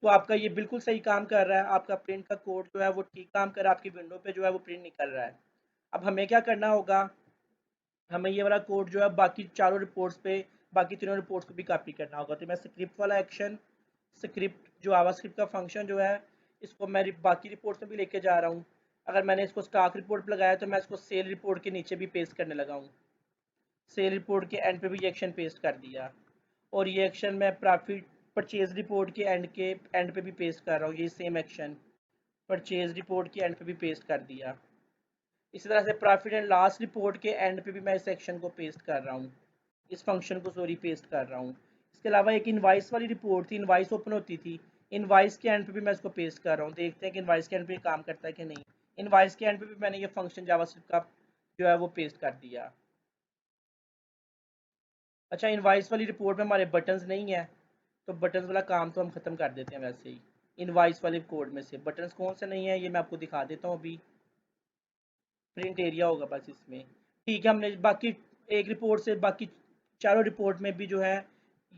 तो आपका ये बिल्कुल सही काम कर रहा है, आपका प्रिंट का कोड जो है वो ठीक काम कर रहा है, आपकी विंडो पे जो है वो प्रिंट निकल रहा है। अब हमें क्या करना होगा, हमें ये वाला कोड जो है बाकी चारों रिपोर्ट्स पे, बाकी तीनों रिपोर्ट्स को भी कॉपी करना होगा। तो मैं स्क्रिप्ट वाला एक्शन, स्क्रिप्ट जो आवास्क्रिप्ट का फंक्शन जो है, इसको मैं बाकी रिपोर्ट्स में भी लेके जा रहा हूँ। अगर मैंने इसको स्टॉक रिपोर्ट पर लगाया तो मैं इसको सेल रिपोर्ट के नीचे भी पेस्ट करने लगा हूँ। सेल रिपोर्ट के एंड पे भी ये एक्शन पेस्ट कर दिया, और ये एक्शन मैं प्रॉफिट परचेज रिपोर्ट के एंड पे भी पेस्ट कर रहा हूँ, ये सेम एक्शन परचेज रिपोर्ट के एंड पे भी पेस्ट कर दिया। इसी तरह से प्रॉफिट एंड लॉस रिपोर्ट के एंड पे भी मैं इस एक्शन को पेस्ट कर रहा हूँ, इस फंक्शन को सॉरी पेस्ट कर रहा हूँ। इसके अलावा एक इनवाइस वाली रिपोर्ट थी, इनवाइस ओपन होती थी, इनवाइस के एंड पे भी मैं इसको पेस्ट कर रहा हूँ। देखते हैं कि इनवाइस के एंड पे काम करता है कि नहीं। इनवाइस के एंड पे भी मैंने ये फंक्शन जावास्क्रिप्ट का जो है वो पेस्ट कर दिया। अच्छा, इनवाइस वाली रिपोर्ट में हमारे बटन्स नहीं है, तो बटन्स वाला काम तो हम ख़त्म कर देते हैं वैसे ही। इनवाइस वाले कोड में से बटन्स कौन से नहीं है ये मैं आपको दिखा देता हूँ अभी। प्रिंट एरिया होगा बस इसमें। ठीक है, हमने बाकी एक रिपोर्ट से बाकी चारों रिपोर्ट में भी जो है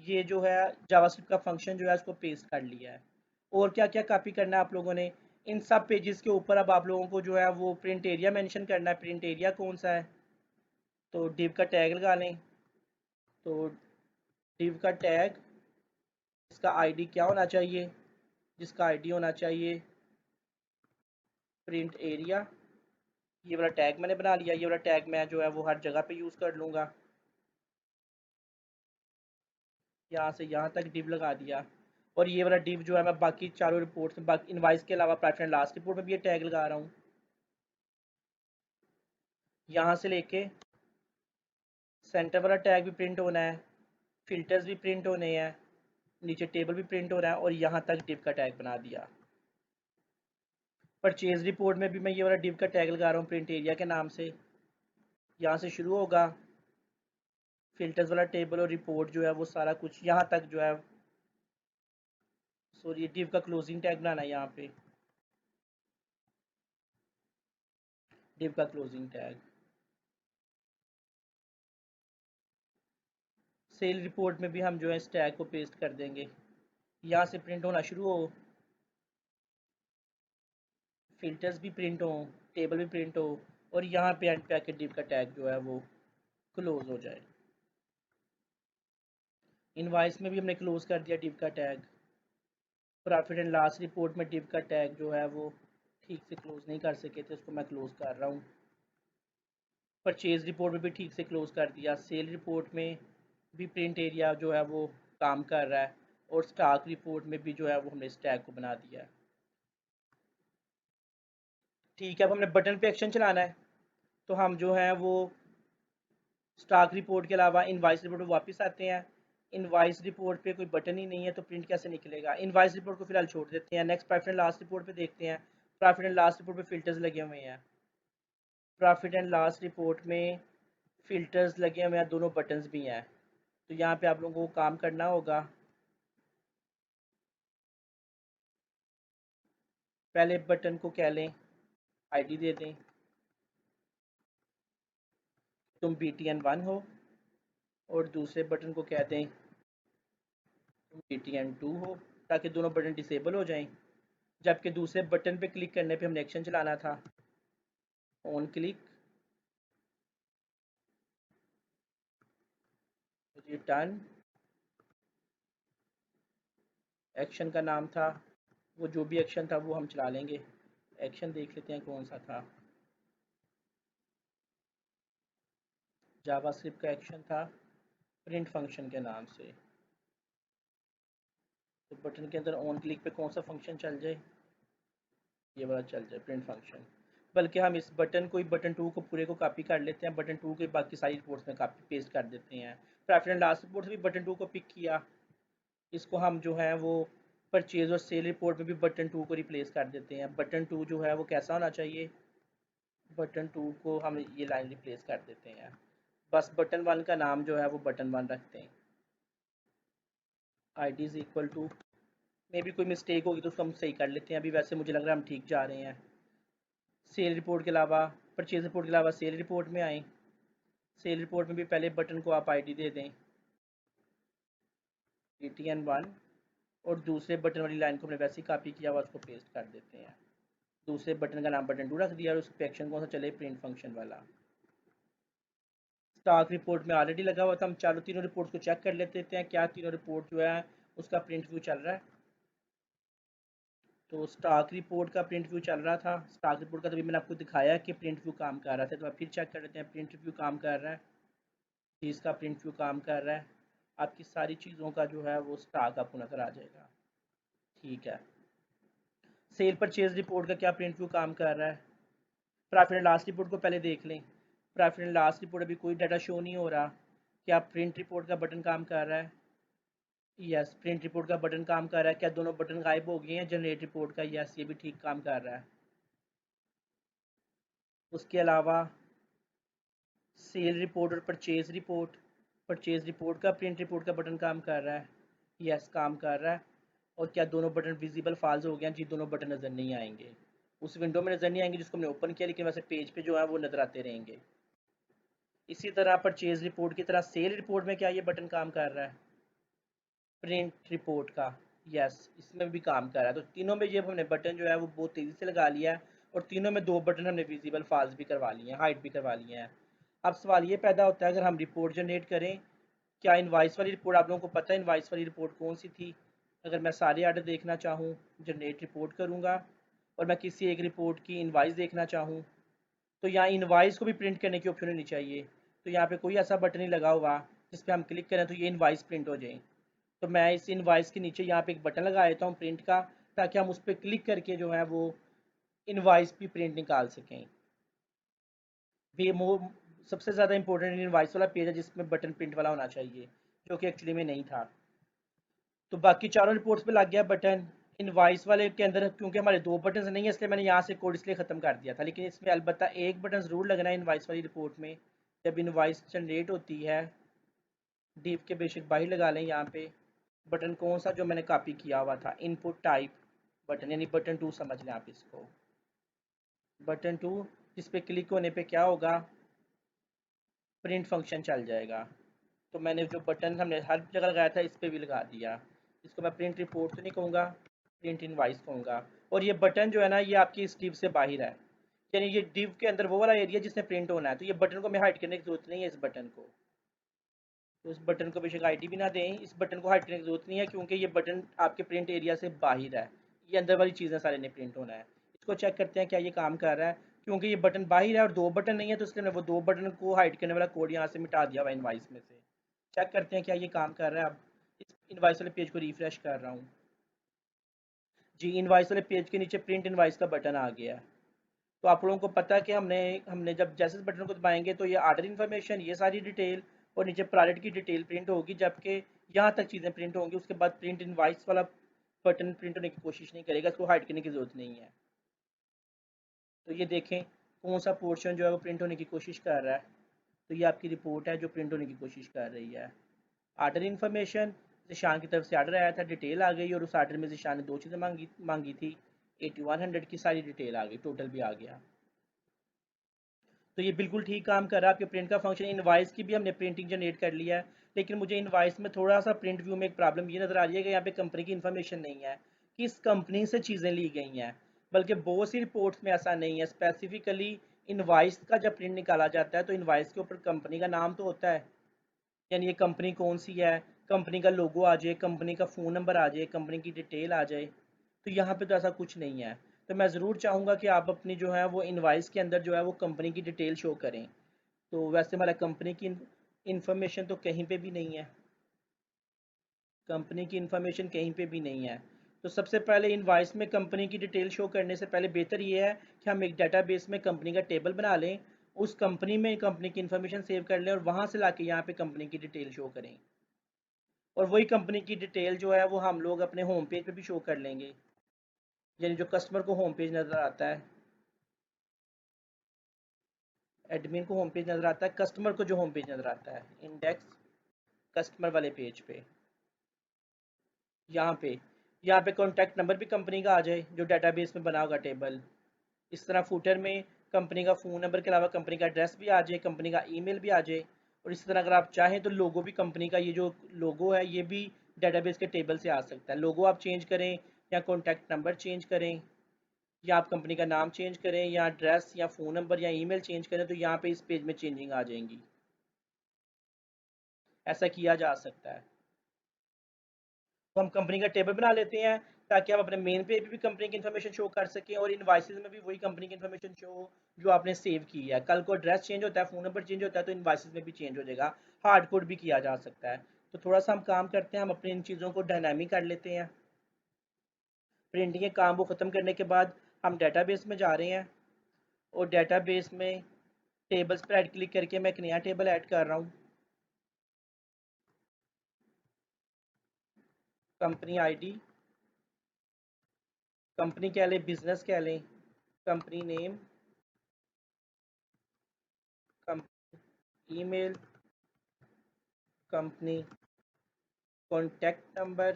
ये जो है जावास्क्रिप्ट का फंक्शन जो है उसको पेस्ट कर लिया है। और क्या क्या कॉपी करना है आप लोगों ने, इन सब पेजेस के ऊपर अब आप लोगों को जो है वो प्रिंट एरिया मेंशन करना है। प्रिंट एरिया कौन सा है, तो डिव का टैग लगा लें। तो डिव का टैग, इसका आईडी क्या होना चाहिए, जिसका आईडी होना चाहिए प्रिंट एरिया। ये वाला टैग मैंने बना लिया, ये वाला टैग मैं जो है वो हर जगह पे यूज़ कर लूँगा। यहाँ से यहाँ तक डिव लगा दिया। और ये वाला डिव जो है मैं बाकी चारों रिपोर्ट्स में, बाकी इनवाइस के अलावा प्रॉफिट एंड लॉस रिपोर्ट में भी ये टैग लगा रहा हूँ। यहाँ से लेके सेंटर वाला टैग भी प्रिंट होना है, फिल्टर्स भी प्रिंट होने हैं, नीचे टेबल भी प्रिंट हो रहा है, और यहाँ तक डिव का टैग बना दिया। परचेज रिपोर्ट में भी मैं ये वाला डिव का टैग लगा रहा हूँ प्रिंट एरिया के नाम से। यहाँ से शुरू होगा फिल्टर्स वाला टेबल और रिपोर्ट जो है वो सारा कुछ यहाँ तक जो है। सॉरी, डिव का क्लोजिंग टैग बनाना है यहाँ पे, डिव का क्लोजिंग टैग। सेल रिपोर्ट में भी हम जो है इस टैग को पेस्ट कर देंगे। यहाँ से प्रिंट होना शुरू हो, फिल्टर्स भी प्रिंट हो, टेबल भी प्रिंट हो, और यहाँ पे एंड पे आके डिव का टैग जो है वो क्लोज हो जाए। इनवाइस में भी हमने क्लोज कर दिया डिव का tag. Profit and loss report में डिव का टैग जो है वो ठीक से क्लोज नहीं कर सके थे, उसको मैं क्लोज कर रहा हूँ। परचेज रिपोर्ट में भी ठीक से क्लोज कर दिया। सेल रिपोर्ट में भी प्रिंट एरिया जो है वो काम कर रहा है, और स्टॉक रिपोर्ट में भी जो है वो हमने इस टैग को बना दिया है। ठीक है, अब हमने बटन पे एक्शन चलाना है, तो हम जो है वो स्टॉक रिपोर्ट के अलावा इनवाइस रिपोर्ट में वापस आते हैं। इनवाइस रिपोर्ट पे कोई बटन ही नहीं है, तो प्रिंट कैसे निकलेगा। इनवाइस रिपोर्ट को फिलहाल छोड़ देते हैं। Next profit and loss report पे देखते हैं। प्रॉफिट एंड लॉस रिपोर्ट पे फिल्टर्स लगे हुए हैं। प्रॉफिट एंड लॉस रिपोर्ट में फिल्टर्स लगे हुए हैं, दोनों बटन्स भी हैं। तो यहाँ पे आप लोगों को काम करना होगा, पहले बटन को कह लें, आईडी दे दें, तुम BTN1 हो, और दूसरे बटन को कह दें तुम BTN2 हो, ताकि दोनों बटन डिसेबल हो जाएं। जबकि दूसरे बटन पे क्लिक करने पे हमने एक्शन चलाना था, ऑन क्लिक, रिटर्न, एक्शन का नाम था, वो जो भी एक्शन था वो हम चला लेंगे। एक्शन देख लेते हैं कौन सा था। जावास्क्रिप्ट का एक्शन था प्रिंट फंक्शन के नाम से। तो बटन के अंदर ऑन क्लिक पे कौन सा फंक्शन चल जाए, ये वाला चल जाए, प्रिंट फंक्शन। बल्कि हम इस बटन को ही बटन 2 को पूरे को कॉपी कर लेते हैं, बटन 2 के बाकी सारी रिपोर्ट्स में कॉपी पेस्ट कर देते हैं। प्रॉफिट एंड लॉस रिपोर्ट से भी बटन 2 को पिक किया, इसको हम जो है वो परचेज और सेल रिपोर्ट में भी बटन 2 को रिप्लेस कर देते हैं। बटन 2 जो है वो कैसा होना चाहिए, बटन 2 को हम ये लाइन रिप्लेस कर देते हैं। बस बटन 1 का नाम जो है वो बटन 1 रखते हैं। ID इज़ इक्वल टू, मे भी कोई मिस्टेक होगी तो उसको हम सही कर लेते हैं। अभी वैसे मुझे लग रहा है हम ठीक जा रहे हैं। सेल रिपोर्ट के अलावा, परचेज रिपोर्ट के अलावा सेल रिपोर्ट में आएँ। सेल रिपोर्ट में भी पहले बटन को आप ID दे दें BTN1, और दूसरे बटन वाली लाइन को हमने वैसे ही कॉपी किया हुआ उसको पेस्ट कर देते हैं। दूसरे बटन का नाम बटन 2 रख दिया, और उस पर एक्शन कौन सा चले, प्रिंट फंक्शन वाला। स्टॉक रिपोर्ट में ऑलरेडी लगा हुआ था, हम चारों तीनों रिपोर्ट को चेक कर लेते हैं क्या तीनों रिपोर्ट जो है उसका प्रिंट व्यू चल रहा है। तो स्टॉक रिपोर्ट का प्रिंट व्यू चल रहा था। स्टॉक रिपोर्ट का तभी मैंने आपको दिखाया कि प्रिंट व्यू काम कर रहा था, तो आप फिर चेक कर लेते हैं। प्रिंट व्यू काम कर रहा है, इसका प्रिंट व्यू काम कर रहा है। आपकी सारी चीज़ों का जो है वो स्टॉक आपको नज़र आ जाएगा। ठीक है, सेल परचेज रिपोर्ट का क्या प्रिंट व्यू काम कर रहा है? प्रॉफिट एंड लॉस रिपोर्ट को पहले देख लें। प्रॉफिट एंड लॉस रिपोर्ट अभी कोई डाटा शो नहीं हो रहा। क्या प्रिंट रिपोर्ट का बटन काम कर रहा है? यस, प्रिंट रिपोर्ट का बटन काम कर रहा है। क्या दोनों बटन गायब हो गए हैं जनरेट रिपोर्ट का? यस, ये भी ठीक काम कर रहा है। उसके अलावा सेल रिपोर्ट और परचेज रिपोर्ट का प्रिंट रिपोर्ट का बटन काम कर रहा है? यस, काम कर रहा है। और क्या दोनों बटन विजिबल फाल्स हो गए हैं? जी, दोनों बटन नज़र नहीं आएंगे। उस विंडो में नज़र नहीं आएंगे जिसको हमने ओपन किया, लेकिन वैसे पेज पे जो है वो नज़र आते रहेंगे। इसी तरह परचेज रिपोर्ट की तरह सेल रिपोर्ट में क्या ये बटन काम कर रहा है? प्रिंट रिपोर्ट का? यस, इसमें भी काम कर रहा है। तो तीनों में ये हमने बटन जो है वो बहुत तेज़ी से लगा लिया है, और तीनों में दो बटन हमने विजिबल फाल्स भी करवा लिए हैं, हाइड भी करवा लिए हैं। अब सवाल ये पैदा होता है, अगर हम रिपोर्ट जनरेट करें, क्या इनवाइस वाली रिपोर्ट, आप लोगों को पता है इनवाइस वाली रिपोर्ट कौन सी थी? अगर मैं सारे आर्डर देखना चाहूँ, जनरेट रिपोर्ट करूँगा, और मैं किसी एक रिपोर्ट की इनवाइस देखना चाहूँ, तो यहाँ इनवाइस को भी प्रिंट करने की ऑप्शन होनी चाहिए। तो यहाँ पे कोई ऐसा बटन नहीं लगा हुआ जिस पे हम क्लिक करें तो ये इनवाइस प्रिंट हो जाए। तो मैं इस इनवाइस के नीचे यहाँ पे एक बटन लगा देता हूँ प्रिंट का, ताकि हम उस पर क्लिक करके जो है वो इनवाइस भी प्रिंट निकाल सकें। भी सबसे ज़्यादा इंपॉर्टेंट इनवाइस वाला पेज है जिसमें बटन प्रिंट वाला होना चाहिए, जो कि एक्चुअली में नहीं था। तो बाकी चारों रिपोर्ट्स पे लग गया बटन। इनवाइस वाले के अंदर क्योंकि हमारे दो बटन नहीं है, इसलिए मैंने यहाँ से कोड इसलिए ख़त्म कर दिया था, लेकिन इसमें अलबत्ता एक बटन ज़रूर लगना है इनवाइस वाली रिपोर्ट में। जब इनवाइस जनरेट होती है, डीप के बेशक बाहर लगा लें यहाँ पे। बटन कौन सा जो मैंने कॉपी किया हुआ था, इनपुट टाइप बटन, यानी बटन 2 समझ लें आप इसको। बटन 2, जिस पे क्लिक होने पे क्या होगा, प्रिंट फंक्शन चल जाएगा। तो मैंने जो बटन हमने हर जगह लगाया था इस पर भी लगा दिया। इसको मैं प्रिंट रिपोर्ट तो नहीं कहूँगा, प्रिंट इनवाइस कहूँगा। और ये बटन जो है ना, ये आपकी इस डिव से बाहर है, यानी ये डिव के अंदर वो वाला एरिया जिसमें प्रिंट होना है। तो ये बटन को मैं हाइड करने की जरूरत नहीं है, इस बटन को। तो इस बटन को बेशक आईडी भी ना दें, इस बटन को हाइड करने की जरूरत नहीं है, क्योंकि ये बटन आपके प्रिंट एरिया से बाहर है। ये अंदर वाली चीज़ें सारे ने प्रिंट होना है। इसको चेक करते हैं क्या ये काम कर रहा है। क्योंकि ये बटन बाहर है और दो बटन नहीं है, तो इसलिए मैंने वो दो बटन को हाइड करने वाला कोड यहाँ से मिटा दिया हुआ इनवाइस में से। चेक करते हैं क्या ये काम कर रहा है। अब इस इनवाइस वाले पेज को रिफ्रेश कर रहा हूँ। जी, इनवाइस वाले पेज के नीचे प्रिंट इनवाइस का बटन आ गया है। तो आप लोगों को पता है कि हमने हमने जब जैसे इस बटन को दबाएंगे तो ये ऑर्डर इन्फॉर्मेशन, ये सारी डिटेल और नीचे प्रोडक्ट की डिटेल प्रिंट होगी, जबकि यहाँ तक चीज़ें प्रिंट होंगी। उसके बाद प्रिंट इनवाइस वाला बटन प्रिंट होने की कोशिश नहीं करेगा, इसको हाइड करने की ज़रूरत नहीं है। तो ये देखें कौन सा पोर्शन जो है वो प्रिंट होने की कोशिश कर रहा है। तो ये आपकी रिपोर्ट है जो प्रिंट होने की कोशिश कर रही है। आर्डर इन्फॉर्मेशन, ज़िशान की तरफ से आर्डर आया था, डिटेल आ गई, और उस आर्डर में ज़िशान ने दो चीज़ें मांगी थी। 8100 की सारी डिटेल आ गई, टोटल भी आ गया। तो ये बिल्कुल ठीक काम कर रहा है। आपके प्रिंट का फंक्शन, इनवाइस की भी हमने प्रिंटिंग जनरेट कर लिया है, लेकिन मुझे इनवाइस में थोड़ा सा प्रिंट व्यू में एक प्रॉब्लम ये नज़र आ रही है कि यहाँ पे कंपनी की इन्फॉर्मेशन नहीं है, किस कंपनी से चीज़ें ली गई हैं। बल्कि बहुत सी रिपोर्ट्स में ऐसा नहीं है। स्पेसिफिकली इनवाइस का जब प्रिंट निकाला जाता है तो इनवाइस के ऊपर कंपनी का नाम तो होता है, यानी ये कंपनी कौन सी है, कंपनी का लोगो आ जाए, कंपनी का फ़ोन नंबर आ जाए, कंपनी की डिटेल आ जाए। तो यहाँ पे तो ऐसा कुछ नहीं है। तो मैं ज़रूर चाहूँगा कि आप अपनी जो है वो इनवाइस के अंदर जो है वो कंपनी की डिटेल शो करें। तो वैसे हमारा कंपनी की इंफॉर्मेशन तो कहीं पे भी नहीं है, कंपनी की इंफॉर्मेशन कहीं पे भी नहीं है। तो सबसे पहले इनवाइस में कंपनी की डिटेल शो करने से पहले बेहतर ये है कि हम एक डेटाबेस में कंपनी का टेबल बना लें, उस कंपनी में कंपनी की इन्फॉर्मेशन सेव कर लें, और वहाँ से ला के यहाँ पे कंपनी की डिटेल शो करें। और वही कंपनी की डिटेल जो है वो हम लोग अपने होम पेज पे भी शो कर लेंगे, यानी जो कस्टमर को होम पेज नज़र आता है, एडमिन को होम पेज नज़र आता है, कस्टमर को जो होम पेज नज़र आता है, इंडेक्स कस्टमर वाले पेज पे, यहाँ पे यहाँ पे कॉन्टैक्ट नंबर भी कंपनी का आ जाए जो डेटाबेस में बना होगा टेबल। इस तरह फूटर में कंपनी का फ़ोन नंबर के अलावा कंपनी का एड्रेस भी आ जाए, कंपनी का ईमेल भी आ जाए। और इस तरह अगर आप चाहें तो लोगो भी, कंपनी का ये जो लोगो है ये भी डेटाबेस के टेबल से आ सकता है। लोगो आप चेंज करें, या कॉन्टैक्ट नंबर चेंज करें, या आप कंपनी का नाम चेंज करें, या एड्रेस या फ़ोन नंबर या ईमेल चेंज करें, तो यहाँ पे इस पेज में चेंजिंग आ जाएंगी। ऐसा किया जा सकता है। तो हम कंपनी का टेबल बना लेते हैं, ताकि आप अपने मेन पेज पे भी कंपनी की इन्फॉर्मेशन शो कर सकें, और इनवाइसेज में भी वही कंपनी की इन्फॉर्मेशन शो हो जो आपने सेव की है। कल को एड्रेस चेंज होता है, फ़ोन नंबर चेंज होता है, तो इनवाइसेज में भी चेंज हो जाएगा। हार्ड कोड भी किया जा सकता है। तो थोड़ा सा हम काम करते हैं, हम अपनी इन चीज़ों को डायनामिक कर लेते हैं। प्रिंटिंग के काम को ख़त्म करने के बाद हम डेटाबेस में जा रहे हैं, और डेटाबेस में टेबल्स पर ऐड क्लिक करके मैं एक नया टेबल ऐड कर रहा हूँ। कंपनी आईडी, कंपनी कह लें, बिजनेस कह लें, company name, company email, company contact number,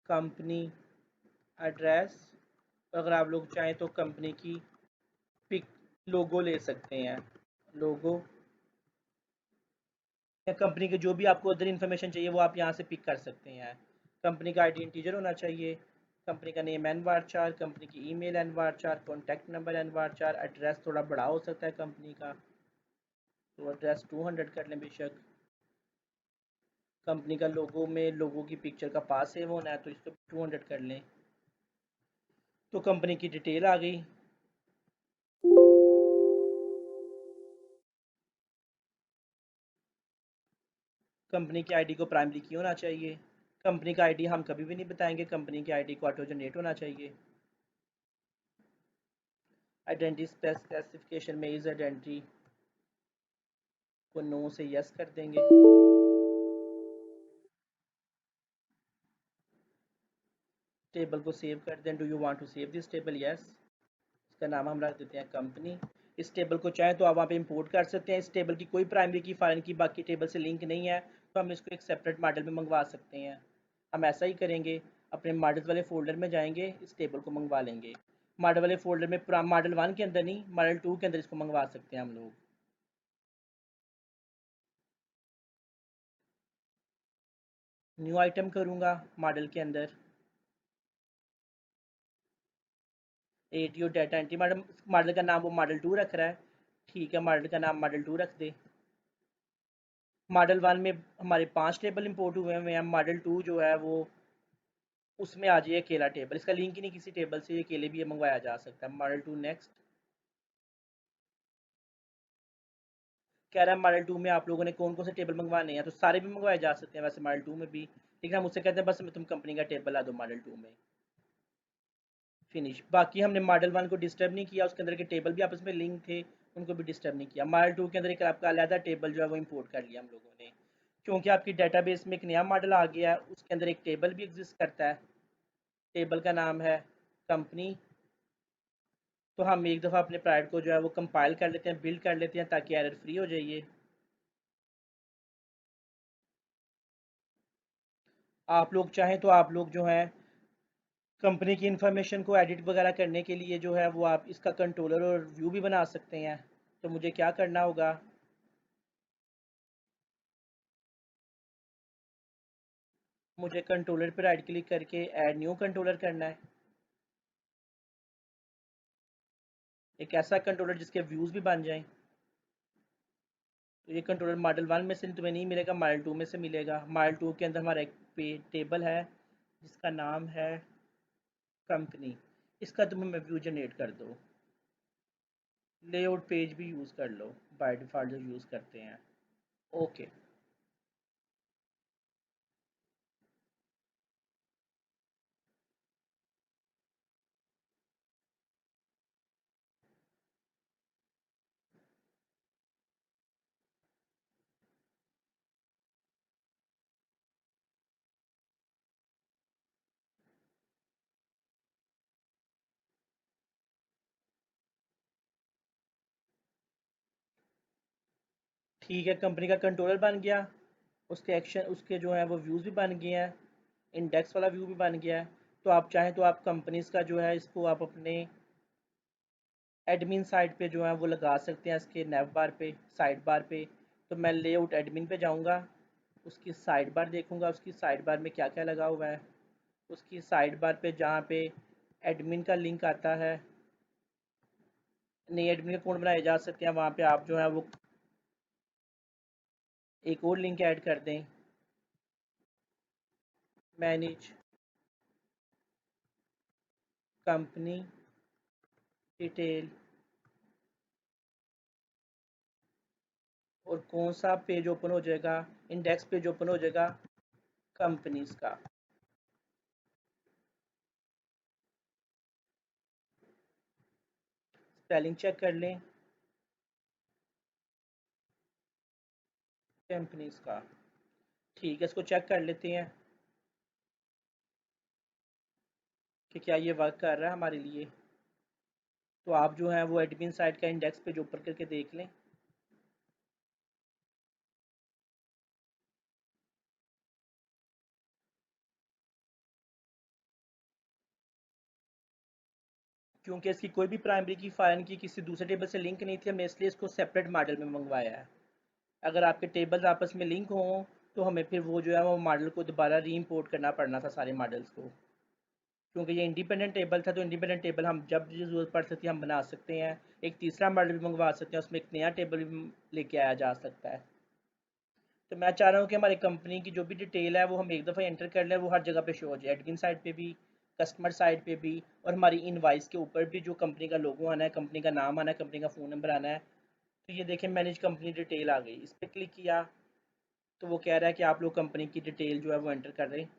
company address. अगर आप लोग चाहें तो कंपनी की पिक, लोगो ले सकते हैं, लोगो, या कंपनी के जो भी आपको अदर इन्फॉर्मेशन चाहिए वो आप यहाँ से पिक कर सकते हैं। कंपनी का आईडी इंटीजर होना चाहिए, कंपनी का नेम एन वार चार, कंपनी की ईमेल एन वार चार, कॉन्टैक्ट नंबर एन वार चार, एड्रेस थोड़ा बड़ा हो सकता है कंपनी का, तो एड्रेस 200 कर लें बेशक। कंपनी का लोगो में लोगो की पिक्चर का पास सेव होना है तो इसको 200 कर लें। तो कंपनी की डिटेल आ गई। कंपनी की आईडी को प्राइमरी की होना चाहिए। कंपनी का आईडी हम कभी भी नहीं बताएंगे, कंपनी की आईडी को ऑटो जनरेट होना चाहिए। आइडेंटिटी स्पेसिफिकेशन में इस आइडेंटिटी को नो से यस कर देंगे। टेबल को सेव कर दें। Do you want to save this table? Yes. इसका नाम हम रख देते हैं कंपनी। इस टेबल को चाहें तो आप वहाँ पे इंपोर्ट कर सकते हैं। इस टेबल की कोई प्राइमरी की फॉरेन की बाकी टेबल से लिंक नहीं है, तो हम इसको एक सेपरेट मॉडल में मंगवा सकते हैं। हम ऐसा ही करेंगे, अपने मॉडल वाले फोल्डर में जाएंगे, इस टेबल को मंगवा लेंगे। मॉडल वाले फोल्डर में मॉडल 1 के अंदर नहीं, मॉडल 2 के अंदर इसको मंगवा सकते हैं हम लोग। न्यू आइटम करूँगा मॉडल के अंदर, ATO data entry model. Model का नाम वो मॉडल 2 रख रहा है, ठीक है, मॉडल का नाम मॉडल 2 रख दे। मॉडल 1 में हमारे 5 टेबल इंपोर्ट हुए हैं, मॉडल 2 जो है वो उसमें आ जाइए अकेला टेबल, इसका लिंक ही नहीं किसी टेबल से, ये अकेले भी ये मंगवाया जा सकता है। Model 2 next. कह रहा है मॉडल 2 में आप लोगों ने कौन कौन से टेबल मंगवाने हैं, तो सारे भी मंगवाए जा सकते हैं वैसे मॉडल 2 में भी, लेकिन हम उससे कहते हैं बस तुम कंपनी का टेबल ला दो मॉडल 2 में। फिनिश। बाकी हमने मॉडल 1 को डिस्टर्ब नहीं किया, उसके अंदर के टेबल भी आपस में लिंक थे, उनको भी डिस्टर्ब नहीं किया। मॉडल 2 के अंदर एक आपका अलहदा टेबल जो है वो इंपोर्ट कर लिया हम लोगों ने, क्योंकि आपकी डेटाबेस में एक नया मॉडल आ गया है, उसके अंदर एक टेबल भी एग्जिस्ट करता है। टेबल का नाम है कंपनी। तो हम एक दफ़ा अपने प्रोडक्ट को जो है वो कंपाइल कर लेते हैं, बिल्ड कर लेते हैं, ताकि एरर फ्री हो जाइए। आप लोग चाहें तो आप लोग जो है कंपनी की इंफॉर्मेशन को एडिट वगैरह करने के लिए जो है वो आप इसका कंट्रोलर और व्यू भी बना सकते हैं। तो मुझे क्या करना होगा, मुझे कंट्रोलर पर राइट क्लिक करके ऐड न्यू कंट्रोलर करना है। एक ऐसा कंट्रोलर जिसके व्यूज़ भी बन जाएं। तो ये कंट्रोलर मॉडल 1 में से तुम्हें नहीं मिलेगा, मॉडल 2 में से मिलेगा। मॉडल 2 के अंदर हमारा एक टेबल है जिसका नाम है कंपनी, इसका तुम्हें मैं व्यू जनरेट कर दो। लेआउट पेज भी यूज़ कर लो, बाय डिफ़ॉल्ट जो यूज़ करते हैं। ओके। ठीक है, कंपनी का कंट्रोलर बन गया, उसके एक्शन, उसके जो है वो व्यूज़ भी बन गए हैं, इंडेक्स वाला व्यू भी बन गया है। तो आप चाहें तो आप कंपनीज का जो है इसको आप अपने एडमिन साइड पे जो है वो लगा सकते हैं, इसके नेव बार पे, साइड बार पे। तो मैं लेआउट एडमिन पे जाऊंगा, उसकी साइड बार देखूंगा, उसकी साइड बार में क्या क्या लगा हुआ है। उसकी साइड बार पे जहाँ पे एडमिन का लिंक आता है, नए एडमिन अकाउंट बनाए जा सकते हैं, वहाँ पे आप जो है वो एक और लिंक ऐड कर दें, मैनेज कंपनी डिटेल और कौन सा पेज ओपन हो जाएगा, इंडेक्स पेज ओपन हो जाएगा कंपनीज का। स्पेलिंग चेक कर लें कंपनीज का। ठीक है, इसको चेक कर लेते हैं कि क्या ये वर्क कर रहा है हमारे लिए। तो आप जो है वो एडमिन साइट का इंडेक्स पेज ओपन करके देख लें। क्योंकि इसकी कोई भी प्राइमरी की फाइल की किसी दूसरे टेबल से लिंक नहीं थी, हमने इसलिए इसको सेपरेट मॉडल में मंगवाया है। अगर आपके टेबल्स आपस में लिंक हों तो हमें फिर वो जो है वो मॉडल को दोबारा री इम्पोर्ट करना पड़ना था सारे मॉडल्स को। क्योंकि ये इंडिपेंडेंट टेबल था तो इंडिपेंडेंट टेबल हम जब भी ज़रूरत पड़ सकती है हम बना सकते हैं। एक तीसरा मॉडल भी मंगवा सकते हैं, उसमें एक नया टेबल भी लेके आया जा सकता है। तो मैं चाह रहा हूँ कि हमारी कंपनी की जो भी डिटेल है वो हम एक दफ़ा एंटर कर लें, वो हर जगह पे शो हो जाए, एडमिन साइड पे भी, कस्टमर साइड पे भी, और हमारी इनवाइस के ऊपर भी जो कंपनी का लोगो आना है, कंपनी का नाम आना है, कंपनी का फ़ोन नंबर आना है। तो ये देखें मैनेज कंपनी डिटेल आ गई, इस पर क्लिक किया तो वो कह रहा है कि आप लोग कंपनी की डिटेल जो है वो एंटर कर रहे हैं।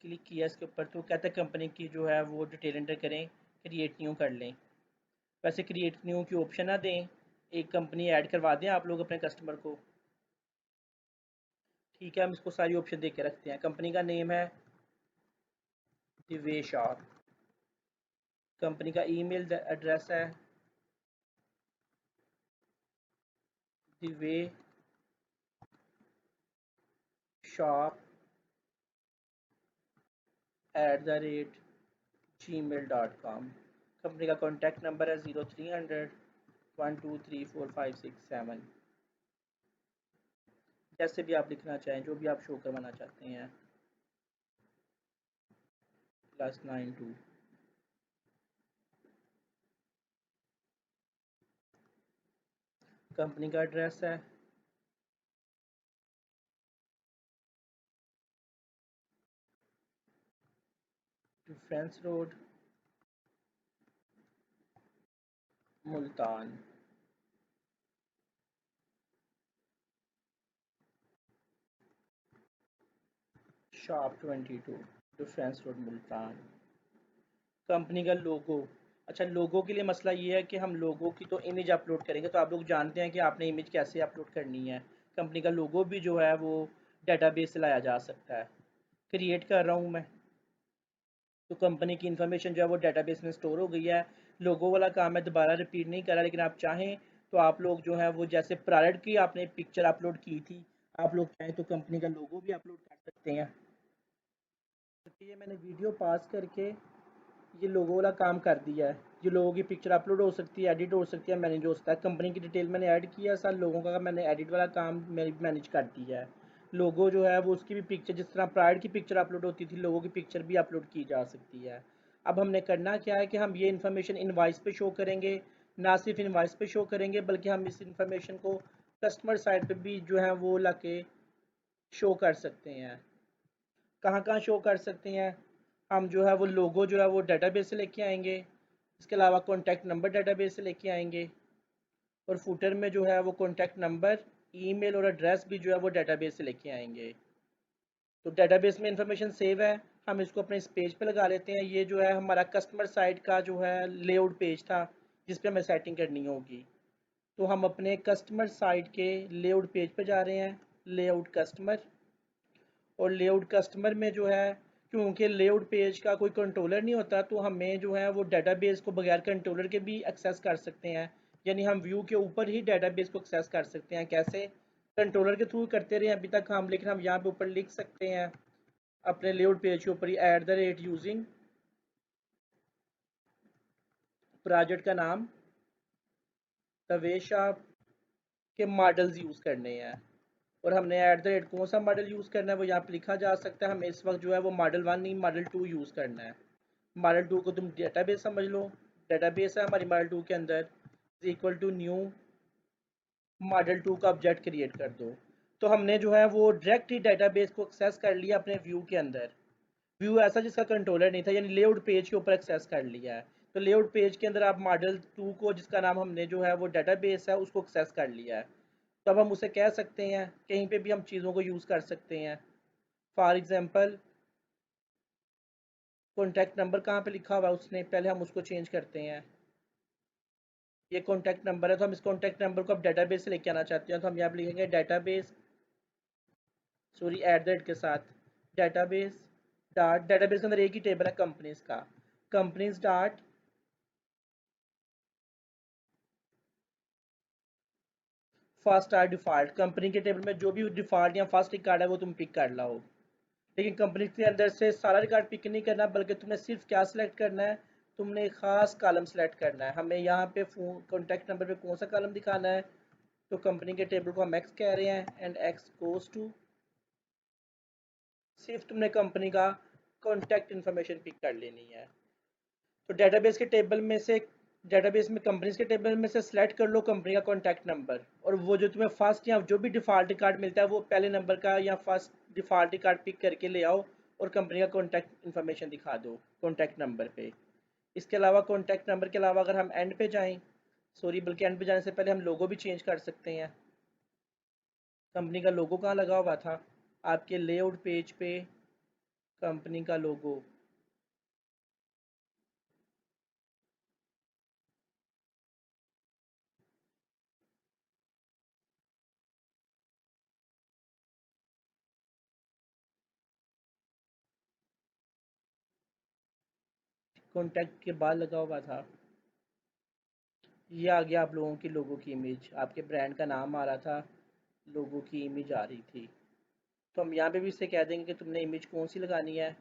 क्लिक किया इसके ऊपर तो कहता है कंपनी की जो है वो डिटेल एंटर करें, क्रिएट न्यू कर लें। वैसे क्रिएट न्यू की ऑप्शन ना दें, एक कंपनी ऐड करवा दें आप लोग अपने कस्टमर को। ठीक है, हम इसको सारी ऑप्शन दे के रखते हैं। कंपनी का नेम है दिवेश शॉप, कंपनी का ईमेल एड्रेस है दिवे शॉप @gmail.com। कंपनी का कॉन्टैक्ट नंबर है 0300 1234567। जैसे भी आप लिखना चाहें, जो भी आप शो करवाना चाहते हैं, +92। कंपनी का एड्रेस है defence road, Multan. Shop 22, defence road, Multan. Company का लोगो। अच्छा, लोगो के लिए मसला ये है कि हम लोगो की तो इमेज अपलोड करेंगे, तो आप लोग जानते हैं कि आपने इमेज कैसे अपलोड करनी है। कंपनी का लोगो भी जो है वो डेटाबेस से लाया जा सकता है। क्रिएट कर रहा हूँ मैं, तो कंपनी की इन्फॉर्मेशन जो है वो डेटाबेस में स्टोर हो गई है। लोगो वाला काम मैं दोबारा रिपीट नहीं कर रहा, लेकिन आप चाहें तो आप लोग जो है वो जैसे प्रायड की आपने पिक्चर अपलोड की थी, आप लोग चाहें तो कंपनी का लोगो भी अपलोड कर सकते हैं। तो ये मैंने वीडियो पास करके ये लोगो वाला काम कर दिया है। ये लोगों की पिक्चर अपलोड हो सकती है, एडिट हो सकती है, मैनेज हो सकता है। कंपनी की डिटेल मैंने ऐड किया, सर लोगों का मैंने एडिट वाला काम मैनेज कर दिया है। लोगो जो है वो उसकी भी पिक्चर, जिस तरह प्राइड की पिक्चर अपलोड होती थी, लोगों की पिक्चर भी अपलोड की जा सकती है। अब हमने करना क्या है कि हम ये इन्फॉर्मेशन इनवाइस पे शो करेंगे। ना सिर्फ इनवाइस पे शो करेंगे बल्कि हम इस इन्फॉर्मेशन को कस्टमर साइड पे भी जो है वो ला के शो कर सकते हैं। कहाँ कहाँ शो कर सकते हैं हम, जो है वो लोगो जो है वो डेटाबेस से लेके आएंगे। इसके अलावा कॉन्टैक्ट नंबर डेटाबेस से लेके आएंगे, और फुटर में जो है वो कॉन्टैक्ट नंबर, ईमेल और एड्रेस भी जो है वो डेटाबेस से लेके आएंगे। तो डेटाबेस में इंफॉर्मेशन सेव है, हम इसको अपने इस पेज पे लगा लेते हैं। ये जो है हमारा कस्टमर साइट का जो है लेआउट पेज था जिस पे हमें सेटिंग करनी होगी। तो हम अपने कस्टमर साइट के लेआउट पेज पे जा रहे हैं, लेआउट कस्टमर। और लेआउट कस्टमर में जो है, क्योंकि लेआउट पेज का कोई कंट्रोलर नहीं होता, तो हमें जो है वो डेटाबेस को बगैर कंट्रोलर के भी एक्सेस कर सकते हैं। यानी हम व्यू के ऊपर ही डेटाबेस को एक्सेस कर सकते हैं। कैसे? कंट्रोलर के थ्रू करते रहे अभी तक हम, लेकिन हम यहाँ पे ऊपर लिख सकते हैं अपने लेआउट पेज के ऊपर ही @यूजिंग प्रोजेक्ट का नाम तवेश आप के मॉडल्स यूज़ करने हैं। और हमने कौन सा मॉडल यूज़ करना है वो यहाँ पे लिखा जा सकता है। हमें इस वक्त जो है वो मॉडल 1 नहीं, मॉडल 2 यूज़ करना है। मॉडल 2 को तुम डेटाबेस समझ लो, डेटाबेस है हमारी मॉडल 2 के अंदर, is equal to new model 2 का ऑब्जेक्ट क्रिएट कर दो। तो हमने जो है वो डायरेक्ट ही डेटाबेस को एक्सेस कर लिया अपने व्यू के अंदर। व्यू ऐसा जिसका कंट्रोलर नहीं था, यानी लेआउट पेज के ऊपर एक्सेस कर लिया है। तो लेआउट पेज के अंदर आप मॉडल 2 को, जिसका नाम हमने जो है वो डेटाबेस है, उसको एक्सेस कर लिया है। तो अब हम उसे कह सकते हैं, कहीं पे भी हम चीज़ों को यूज़ कर सकते हैं। फॉर एग्जांपल, कॉन्टैक्ट नंबर कहाँ पे लिखा हुआ है उसने, पहले हम उसको चेंज करते हैं। ये कॉन्टैक्ट नंबर है, तो हम इस कॉन्टैक्ट नंबर को अब डेटाबेस से लेके आना चाहते हैं, तो हम यहाँ पे लिखेंगे डेटाबेस, सॉरी @ के साथ डेटाबेस डॉट, डेटाबेस के अंदर एक ही टेबल है कंपनीज का, companies dot first or default. Company के टेबल में जो भी डिफ़ॉल्ट या फर्स्ट रिकॉर्ड है वो तुम पिक कर लाओ। लेकिन कंपनी के अंदर से सारा रिकॉर्ड पिक नहीं करना, बल्कि तुमने सिर्फ क्या सिलेक्ट करना है, तुमने एक ख़ास कॉलम सेलेक्ट करना है। हमें यहाँ पे कॉन्टैक्ट नंबर पे कौन सा कॉलम दिखाना है, तो कंपनी के टेबल को हम एक्स कह रहे हैं, एंड एक्स गोज़ टू, सिर्फ तुमने कंपनी का कॉन्टैक्ट इन्फॉर्मेशन पिक कर लेनी है। तो डेटाबेस के टेबल में से, डेटाबेस में कंपनीज के टेबल में से सिलेक्ट कर लो कंपनी का कॉन्टैक्ट नंबर, और वो जो तुम्हें फर्स्ट या जो भी डिफ़ॉल्ट रिकॉर्ड मिलता है वो पहले नंबर का या फर्स्ट डिफ़ॉल्ट रिकॉर्ड पिक करके ले आओ, और कंपनी का कॉन्टैक्ट इन्फॉर्मेशन दिखा दो कॉन्टैक्ट नंबर पे। इसके अलावा कॉन्टैक्ट नंबर के अलावा अगर हम एंड पे जाएं, सॉरी बल्कि एंड पे जाने से पहले हम लोगो भी चेंज कर सकते हैं। कंपनी का लोगो कहाँ लगा हुआ था, आपके लेआउट पेज पे कंपनी का लोगो, कॉन्टैक्ट के बाद लगा हुआ था। ये आ गया आप लोगों की लोगों की इमेज, आपके ब्रांड का नाम आ रहा था, लोगों की इमेज आ रही थी। तो हम यहाँ पे भी इससे कह देंगे कि तुमने इमेज कौन सी लगानी है,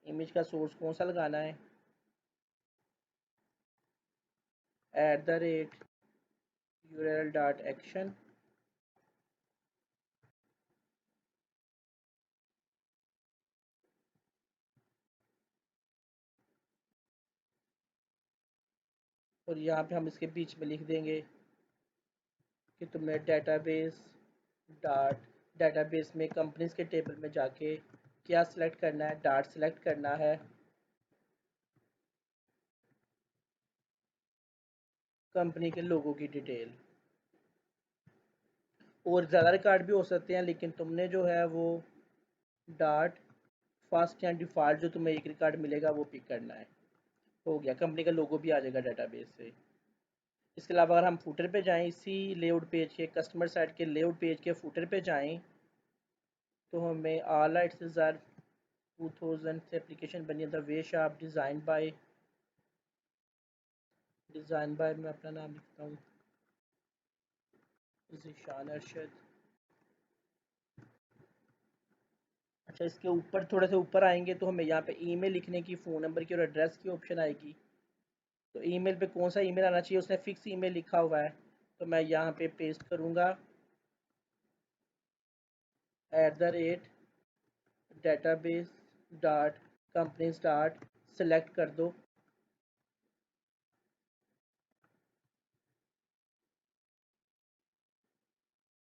इमेज का सोर्स कौन सा लगाना है, @url.action, और यहाँ पे हम इसके बीच में लिख देंगे कि तुमने डेटाबेस में कंपनीज के टेबल में जाके क्या सिलेक्ट करना है, डाट सिलेक्ट करना है, कंपनी के लोगों की डिटेल। और ज़्यादा रिकॉर्ड भी हो सकते हैं, लेकिन तुमने जो है वो डाट फर्स्ट या डिफ़ॉल्ट जो तुम्हें एक रिकॉर्ड मिलेगा वो पिक करना है। हो गया, कंपनी का लोगो भी आ जाएगा डेटाबेस से। इसके अलावा अगर हम फूटर पे जाएं, इसी लेआउट पेज के कस्टमर साइट के लेआउट पेज के फूटर पे जाएं, तो हमें ऑल राइट्स आर 2000 से एप्लीकेशन बनी है, the way shop design by मैं अपना नाम लिखता हूँ, ज़ीशान अरशद। अच्छा, इसके ऊपर थोड़े से ऊपर आएंगे तो हमें यहाँ पे ईमेल लिखने की, फ़ोन नंबर की और एड्रेस की ऑप्शन आएगी। तो ईमेल पे कौन सा ईमेल आना चाहिए, उसने फिक्स ईमेल लिखा हुआ है, तो मैं यहाँ पे पेस्ट करूँगा @database dot companies dot select कर दो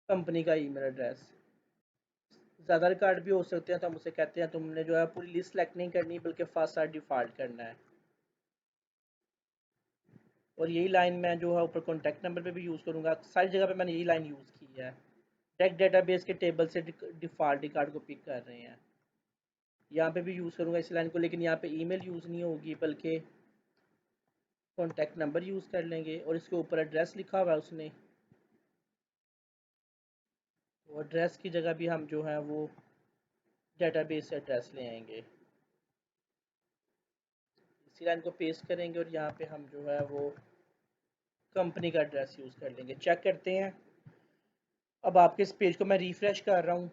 कंपनी का ईमेल एड्रेस। ज़्यादा रिकॉर्ड भी हो सकते हैं, तो हम उसे कहते हैं तुमने जो है पूरी लिस्ट सेलेक्ट नहीं करनी, बल्कि फर्स्ट आर डिफ़ॉल्ट करना है। और यही लाइन मैं जो है ऊपर कॉन्टैक्ट नंबर पे भी यूज़ करूँगा, सारी जगह पे मैंने यही लाइन यूज़ की है। टेक डेटाबेस के टेबल से डिफ़ॉल्ट रिकॉर्ड को पिक कर रहे हैं, यहाँ पे भी यूज़ करूँगा इस लाइन को, लेकिन यहाँ पे ईमेल यूज़ नहीं होगी, बल्कि कॉन्टैक्ट नंबर यूज़ कर लेंगे, और इसके ऊपर एड्रेस लिखा हुआ है उसने, वो एड्रेस की जगह भी हम जो है वो डेटाबेस से एड्रेस ले आएंगे। इसी लाइन को पेस्ट करेंगे, और यहाँ पे हम जो है वो कंपनी का एड्रेस यूज़ कर लेंगे। चेक करते हैं, अब आपके इस पेज को मैं रिफ़्रेश कर रहा हूँ,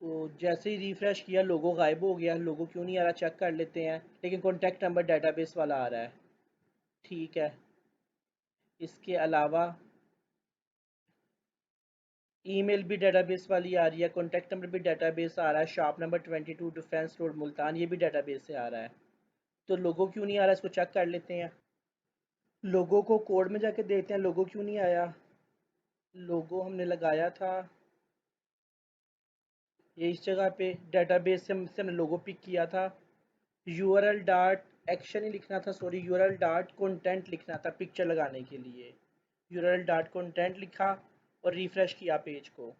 तो जैसे ही रिफ़्रेश किया लोगो गायब हो गया। लोगो क्यों नहीं आ रहा चेक कर लेते हैं, लेकिन कॉन्टैक्ट नंबर डेटाबेस वाला आ रहा है। ठीक है, इसके अलावा ईमेल भी डेटाबेस वाली आ रही है, कॉन्टैक्ट नंबर भी डेटाबेस आ रहा है, shop number 22 defence road Multan, ये भी डेटाबेस से आ रहा है। तो लोगो क्यों नहीं आ रहा है, इसको चेक कर लेते हैं। लोगो को कोड में जाके देखते हैं लोगो क्यों नहीं आया। लोगो हमने लगाया था ये इस जगह पे, डेटाबेस से हमने लोगो पिक किया था, यूआरएल डॉट एक्शन ही लिखना था, सॉरी यूआरएल डॉट कंटेंट लिखना था पिक्चर लगाने के लिए। यूआरएल डॉट कंटेंट लिखा और रिफ्रेश किया पेज को,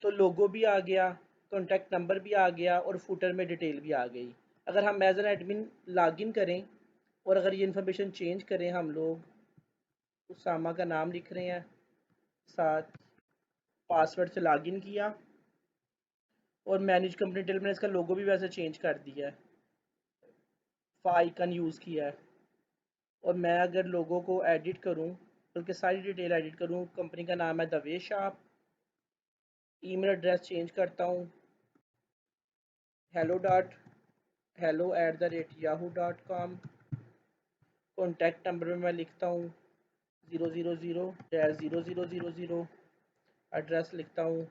तो लोगो भी आ गया, कॉन्टैक्ट नंबर भी आ गया और फुटर में डिटेल भी आ गई। अगर हम एज एन एडमिन लॉगिन करें और अगर ये इन्फॉर्मेशन चेंज करें, हम लोग उसामा का नाम लिख रहे हैं, साथ पासवर्ड से लॉगिन किया और मैनेज कंपनी डिटेल, मैंने इसका लोगो भी वैसे चेंज कर दिया है, आइकन यूज़ किया है। और मैं अगर लोगों को एडिट करूं, बल्कि सारी डिटेल एडिट करूं, कंपनी का नाम है दवेश आप, ईमेल एड्रेस चेंज करता हूं, hello@yahoo.com, कॉन्टैक्ट नंबर में मैं लिखता हूं 000-0000, एड्रेस लिखता हूं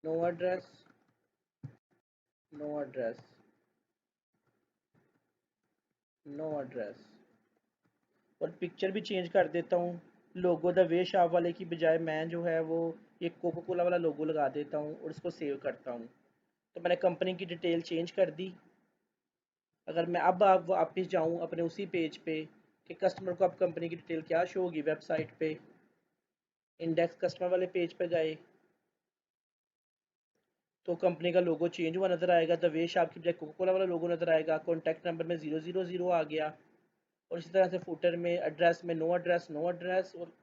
no address, no address, no address, और पिक्चर भी चेंज कर देता हूँ। लोगो द वे शॉप वाले की बजाय मैं जो है वो एक कोको कोला वाला लोगो लगा देता हूँ और इसको सेव करता हूँ। तो मैंने कंपनी की डिटेल चेंज कर दी। अगर मैं अब वापस जाऊँ अपने उसी पेज पे कि कस्टमर को अब कंपनी की डिटेल क्या शो होगी वेबसाइट पे, इंडेक्स कस्टमर वाले पेज पे गए तो कंपनी का लोगो चेंज हुआ नज़र आएगा, द वे शॉप की बजाय कोको कोला वाला लोगो नज़र आएगा, कॉन्टैक्ट नंबर में 000 आ गया और इसी तरह से फुटर में एड्रेस में नो एड्रेस, नो एड्रेस और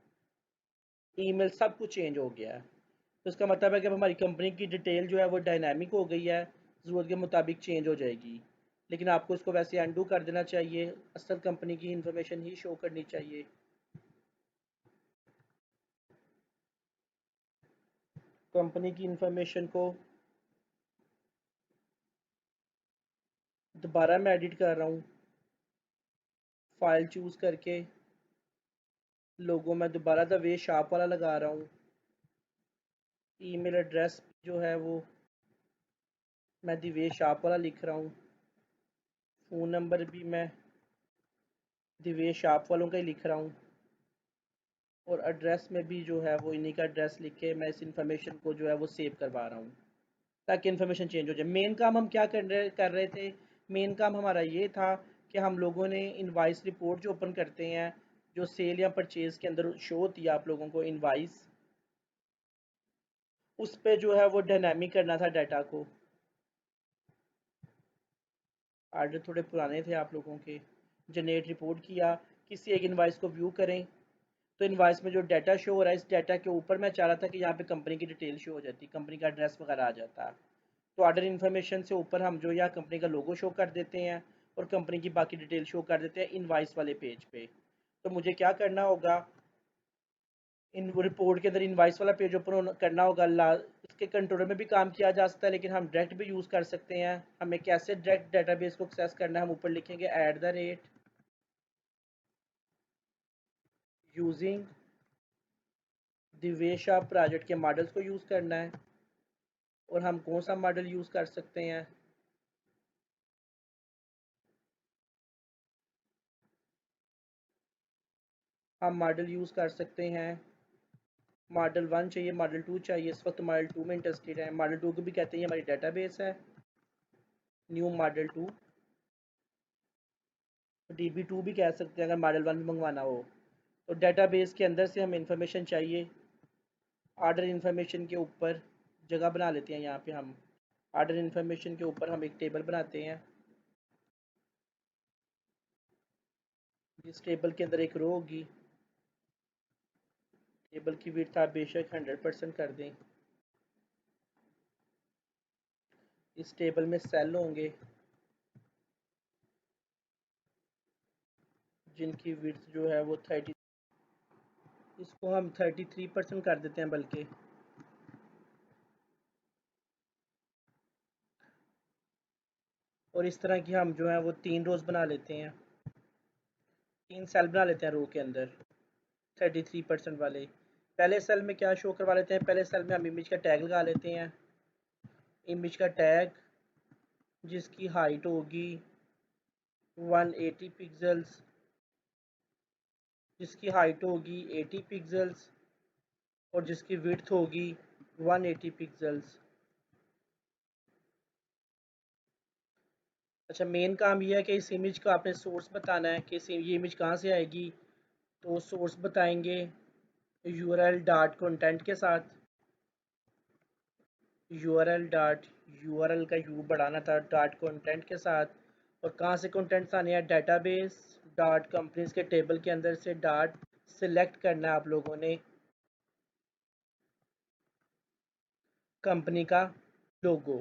ईमेल सब कुछ चेंज हो गया है। तो इसका मतलब है कि अब हमारी कंपनी की डिटेल जो है वो डायनामिक हो गई है, ज़रूरत के मुताबिक चेंज हो जाएगी। लेकिन आपको इसको वैसे अनडू कर देना चाहिए, असल कंपनी की इंफॉर्मेशन ही शो करनी चाहिए। कंपनी की इंफॉर्मेशन को दोबारा मैं एडिट कर रहा हूँ, फाइल चूज़ करके लोगो मैं दोबारा द वे शॉप वाला लगा रहा हूँ, ईमेल एड्रेस जो है वो मैं द वे शॉप वाला लिख रहा हूँ, फ़ोन नंबर भी मैं द वे शॉप वालों का ही लिख रहा हूँ और एड्रेस में भी जो है वो इन्हीं का एड्रेस लिख के मैं इस इंफॉर्मेशन को जो है वो सेव करवा रहा हूँ ताकि इन्फॉर्मेशन चेंज हो जाए। मेन काम हम क्या कर रहे थे, मेन काम हमारा ये था कि हम लोगों ने इनवाइस रिपोर्ट जो ओपन करते हैं, जो सेल या परचेज़ के अंदर शो होती है आप लोगों को इनवाइस, उस पे जो है वो डायनामिक करना था डाटा को। आर्डर थोड़े पुराने थे आप लोगों के। जनरेट रिपोर्ट किया, किसी एक इनवाइस को व्यू करें तो इनवाइस में जो डाटा शो हो रहा है, इस डाटा के ऊपर मैं चाह रहा था कि यहाँ पे कंपनी की डिटेल शो हो जाती, कंपनी का एड्रेस वगैरह आ जाता। तो ऑर्डर इन्फॉर्मेशन से ऊपर हम जो यहाँ कंपनी का लोगो शो कर देते हैं और कंपनी की बाकी डिटेल शो कर देते हैं इनवाइस वाले पेज पे। तो मुझे क्या करना होगा, इन रिपोर्ट के अंदर इनवाइस वाला पेज ओपन करना होगा। इसके कंट्रोलर में भी काम किया जा सकता है लेकिन हम डायरेक्ट भी यूज़ कर सकते हैं। हमें कैसे डायरेक्ट डाटाबेस को एक्सेस करना है, हम ऊपर लिखेंगे using the way shop project के मॉडल्स को यूज़ करना है और हम कौन सा मॉडल यूज़ कर सकते हैं। हम मॉडल यूज़ कर सकते हैं, मॉडल 1 चाहिए, मॉडल 2 चाहिए, इस वक्त मॉडल 2 में इंटरेस्टेड है। मॉडल 2 को भी कहते हैं ये हमारी डेटाबेस है, न्यू मॉडल 2, DB2 भी कह सकते हैं अगर मॉडल 1 भी मंगवाना हो। तो डेटाबेस के अंदर से हमें इंफॉर्मेशन चाहिए, ऑर्डर इंफॉर्मेशन के ऊपर जगह बना लेते हैं। यहाँ पे हम ऑर्डर इंफॉर्मेशन के ऊपर हम एक टेबल बनाते हैं, जिस टेबल के अंदर एक रो होगी, टेबल की विड्थ आप बेशक 100% कर दें। इस टेबल में सेल होंगे जिनकी विड्थ जो है वो 30, इसको हम 33% कर देते हैं बल्कि। और इस तरह की हम जो है वो 3 रोज़ बना लेते हैं, 3 सेल बना लेते हैं रो के अंदर 33% वाले। पहले सेल में क्या शो करवा लेते हैं, पहले सेल में हम इमेज का टैग लगा लेते हैं, इमेज का टैग जिसकी हाइट होगी 180 पिक्सल्स, जिसकी हाइट होगी 80 पिक्सल्स और जिसकी विड्थ होगी 180 पिक्सल्स। अच्छा, मेन काम ये है कि इस इमेज का आपने सोर्स बताना है कि ये इमेज कहाँ से आएगी। तो सोर्स बताएंगे url डॉट कंटेंट के साथ, url का यू बढ़ाना था, डॉट कंटेंट के साथ। और कहाँ से कंटेंट्स आने हैं, डेटाबेस डॉट कंपनीज के टेबल के अंदर से डॉट सिलेक्ट करना है आप लोगों ने कंपनी का लोगो।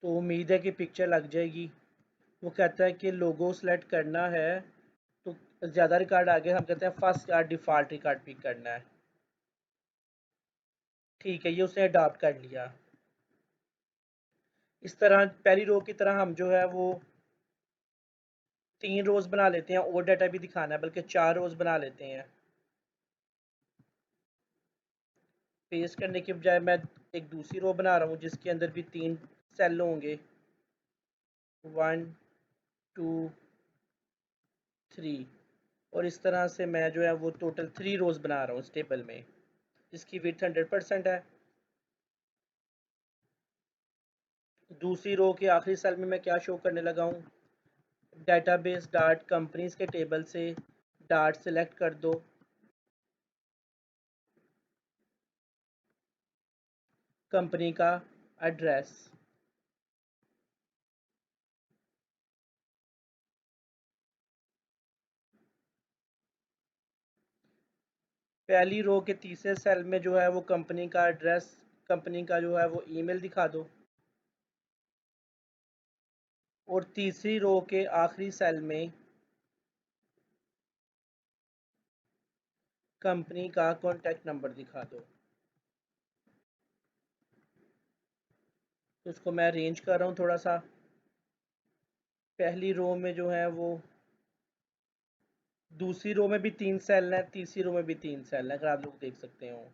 तो उम्मीद है कि पिक्चर लग जाएगी। वो कहता है कि लोगो सेलेक्ट करना है, तो ज़्यादा रिकॉर्ड आगे हम कहते हैं फर्स्ट या डिफ़ॉल्ट रिकॉर्ड पिक करना है। ठीक है, ये उसने अडॉप्ट कर लिया। इस तरह पहली रो की तरह हम जो है वो 3 रोज़ बना लेते हैं, और डाटा भी दिखाना है बल्कि 4 रोज़ बना लेते हैं। पेस्ट करने के बजाय मैं एक दूसरी रो बना रहा हूँ जिसके अंदर भी 3 सेल होंगे, 1 2 3। और इस तरह से मैं जो है वो टोटल 3 रोज़ बना रहा हूँ इस टेबल में, जिसकी विड्थ 100% है। दूसरी रो के आखिरी सेल में मैं क्या शो करने लगा हूँ, डेटाबेस डॉट कंपनीज के टेबल से डॉट सेलेक्ट कर दो कंपनी का एड्रेस। पहली रो के तीसरे सेल में जो है वो कंपनी का एड्रेस, कंपनी का जो है वो ईमेल दिखा दो। और तीसरी रो के आखिरी सेल में कंपनी का कॉन्टैक्ट नंबर दिखा दो। तो उसको मैं अरेंज कर रहा हूँ थोड़ा सा। पहली रो में जो है वो, दूसरी रो में भी 3 सेल हैं, तीसरी रो में भी 3 सेल हैं, अगर आप लोग देख सकते हो।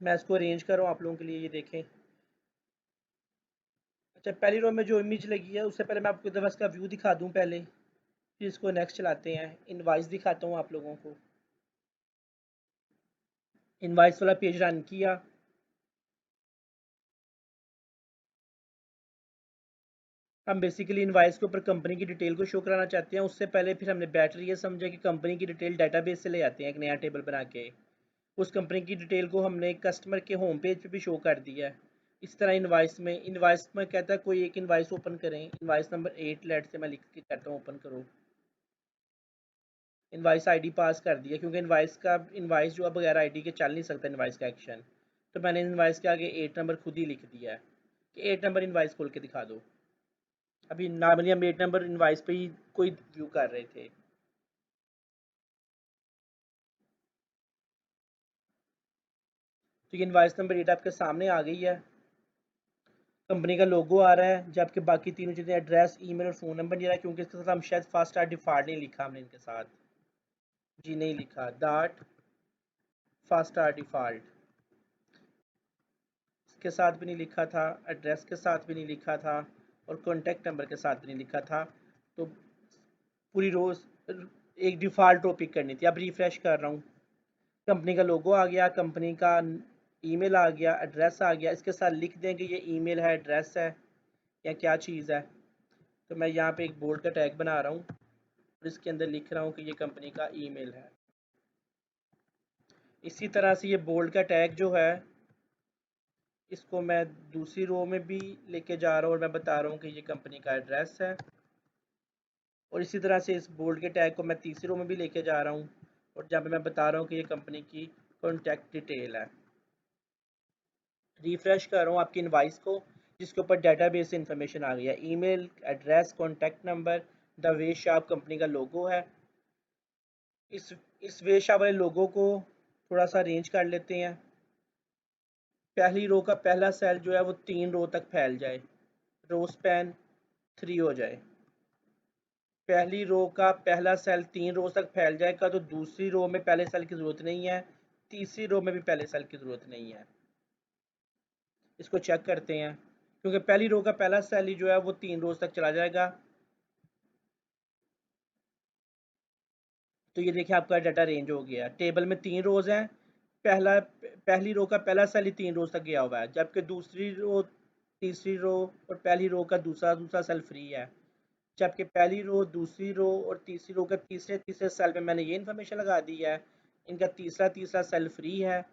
मैं इसको अरेंज कर रहा हूँ आप लोगों के लिए, ये देखें। अच्छा, पहली रो में जो इमेज लगी है उससे पहले मैं आपको दफ़ा इसका व्यू दिखा दूँ पहले, फिर इसको नेक्स्ट चलाते हैं। इनवाइस दिखाता हूँ आप लोगों को। इनवाइस वाला पेज रन किया। हम बेसिकली इनवाइस के ऊपर कंपनी की डिटेल को शो कराना चाहते हैं। उससे पहले फिर हमने बेटर ये समझा कि कंपनी की डिटेल डाटाबेस से ले आते हैं एक नया टेबल बना के। उस कंपनी की डिटेल को हमने कस्टमर के होम पेज पे भी शो कर दिया है। इस तरह इनवाइस में कहता है कोई एक इनवाइस ओपन करें। इनवाइस नंबर 8 लेट से मैं लिख के कहता हूँ ओपन करो। इनवाइस आईडी पास कर दिया, क्योंकि इनवाइस जो है बगैर आईडी के चल नहीं सकता इनवाइस का एक्शन। तो मैंने इनवाइस के आगे 8 नंबर खुद ही लिख दिया है कि 8 नंबर इनवाइस खोल के दिखा दो। अभी नॉर्मली हम 8 नंबर इनवाइस पे ही कोई व्यू कर रहे थे। तो ये इनवाइस नंबर 8 आपके सामने आ गई है। कंपनी का लोगो आ रहा है, जबकि बाकी तीनों चीज़ें एड्रेस, ईमेल और फ़ोन नंबर नहीं आ रहा, क्योंकि इसके साथ हम शायद फास्ट आर डिफ़ॉल्ट नहीं लिखा हमने इनके साथ। जी नहीं लिखा, डॉट फास्ट आर डिफ़ॉल्ट के साथ भी नहीं लिखा था, एड्रेस के साथ भी नहीं लिखा था, और कॉन्टैक्ट नंबर के साथ भी नहीं लिखा था। तो पूरी रोज़ एक डिफ़ॉल्ट रो पिक करनी थी। अब रिफ़्रेश कर रहा हूँ, कंपनी का लोगो आ गया, कंपनी का ईमेल आ गया, एड्रेस आ गया। इसके साथ लिख दें कि ये ईमेल है, एड्रेस है, या क्या चीज़ है। तो मैं यहाँ पे एक बोल्ड का टैग बना रहा हूँ और इसके अंदर लिख रहा हूँ कि ये कंपनी का ईमेल है। इसी तरह से ये बोल्ड का टैग जो है, इसको मैं दूसरी रो में भी लेके जा रहा हूँ और मैं बता रहा हूँ कि ये कंपनी का एड्रेस है। और इसी तरह से इस बोल्ड के टैग को मैं तीसरी रो में भी लेके जा रहा हूँ, और जहाँ पे मैं बता रहा हूँ कि ये कंपनी की कॉन्टैक्ट डिटेल है। रिफ्रेश कर रहा हूँ आपकी इनवाइस को, जिसके ऊपर डेटाबेस से इंफॉर्मेशन आ गई है, email, address, contact number, the way shop company का लोगो है। इस इस वे शॉप वाले लोगो को थोड़ा सा अरेंज कर लेते हैं। पहली रो का पहला सेल जो है वो 3 रो तक फैल जाए, रो स्पैन 3 हो जाए। पहली रो का पहला सेल 3 रो तक फैल जाएगा तो दूसरी रो में पहले सेल की ज़रूरत नहीं है, तीसरी रो में भी पहले सेल की ज़रूरत नहीं है। इसको चेक करते हैं, क्योंकि पहली रो का पहला सेल ही जो है वो 3 रोज तक चला जाएगा। तो ये देखिए आपका डाटा रेंज हो गया। टेबल में 3 रोज हैं, पहली रो का पहला सेल ही 3 रोज तक गया हुआ है, जबकि दूसरी रो, तीसरी रो और पहली रो का दूसरा दूसरा सेल फ्री है। जबकि पहली रो, दूसरी रो और तीसरी रो का तीसरे तीसरे सेल पे मैंने ये इन्फॉर्मेशन लगा दी है, इनका तीसरा तीसरा सेल फ्री है।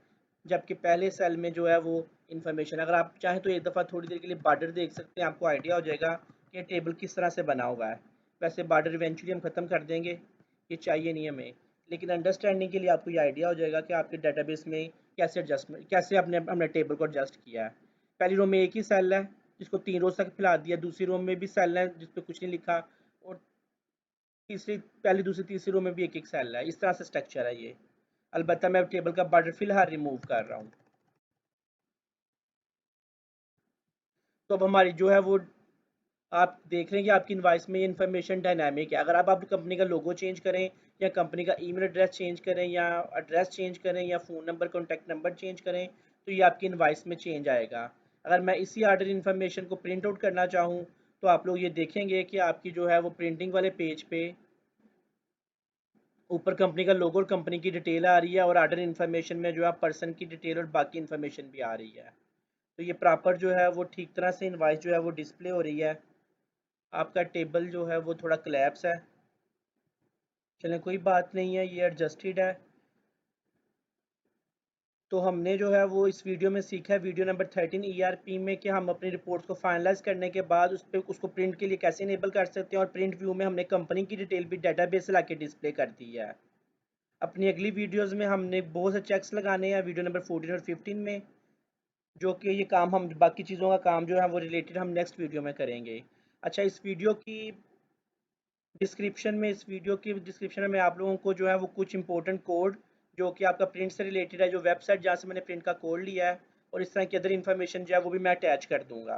जबकि पहले सेल में जो है वो इन्फॉर्मेशन, अगर आप चाहें तो एक दफ़ा थोड़ी देर के लिए बॉर्डर देख सकते हैं, आपको आइडिया हो जाएगा कि टेबल किस तरह से बना हुआ है। वैसे बॉर्डर इवेंचुअली हम ख़त्म कर देंगे, ये चाहिए नहीं हमें, लेकिन अंडरस्टैंडिंग के लिए आपको ये आइडिया हो जाएगा कि आपके डाटाबेस में कैसे एडजस्टमेंट, कैसे अपने हमने टेबल को एडजस्ट किया है। पहली रो में एक ही सेल है जिसको 3 रोज तक फैला दिया, दूसरी रो में भी सेल है जिस पे कुछ नहीं लिखा, और तीसरी, पहली दूसरी तीसरी रो में भी एक एक सेल है। इस तरह से स्ट्रक्चर है ये। अलबत्ता मैं टेबल का बॉर्डर फिलहाल रिमूव कर रहा हूँ। तो अब हमारी जो है वो, आप देख रहे हैं कि आपकी इनवाइस में ये इन्फॉर्मेशन डायनामिक है। अगर आप अपनी कंपनी का लोगो चेंज करें, या कंपनी का ईमेल एड्रेस चेंज करें, या एड्रेस चेंज करें, या phone number contact number change करें, तो ये आपकी इनवाइस में चेंज आएगा। अगर मैं इसी ऑर्डर इन्फॉर्मेशन को प्रिंट आउट करना चाहूँ, तो आप लोग ये देखेंगे कि आपकी जो है वो प्रिंटिंग वाले पेज पे ऊपर कंपनी का लोगो और कंपनी की डिटेल आ रही है, और ऑर्डर इन्फॉर्मेशन में जो है पर्सन की डिटेल और बाकी इन्फॉर्मेशन भी आ रही है। तो ये प्रॉपर जो है वो ठीक तरह से इनवाइस जो है वो डिस्प्ले हो रही है। आपका टेबल जो है वो थोड़ा क्लैप्स है, चलें कोई बात नहीं है, ये एडजस्टेड है। तो हमने जो है वो इस वीडियो में सीखा है, वीडियो नंबर 13 ईआरपी में, कि हम अपनी रिपोर्ट्स को फाइनलाइज करने के बाद उस पर उसको प्रिंट के लिए कैसे इनेबल कर सकते हैं, और प्रिंट व्यू में हमने कंपनी की डिटेल भी डाटाबेस से लाके डिस्प्ले कर दी है। अपनी अगली वीडियोस में हमने बहुत से चेक्स लगाने हैं, वीडियो नंबर 14 और 15 में, जो कि ये काम हम बाकी चीज़ों का काम जो है वो रिलेटेड हम नेक्स्ट वीडियो में करेंगे। अच्छा, इस वीडियो की डिस्क्रिप्शन में मैं आप लोगों को जो है वो कुछ इंपॉर्टेंट कोड, जो कि आपका प्रिंट से रिलेटेड है, जो वेबसाइट जहाँ से मैंने प्रिंट का कोड लिया है, और इस तरह की अदर इन्फॉर्मेशन जो है वो भी मैं अटैच कर दूँगा।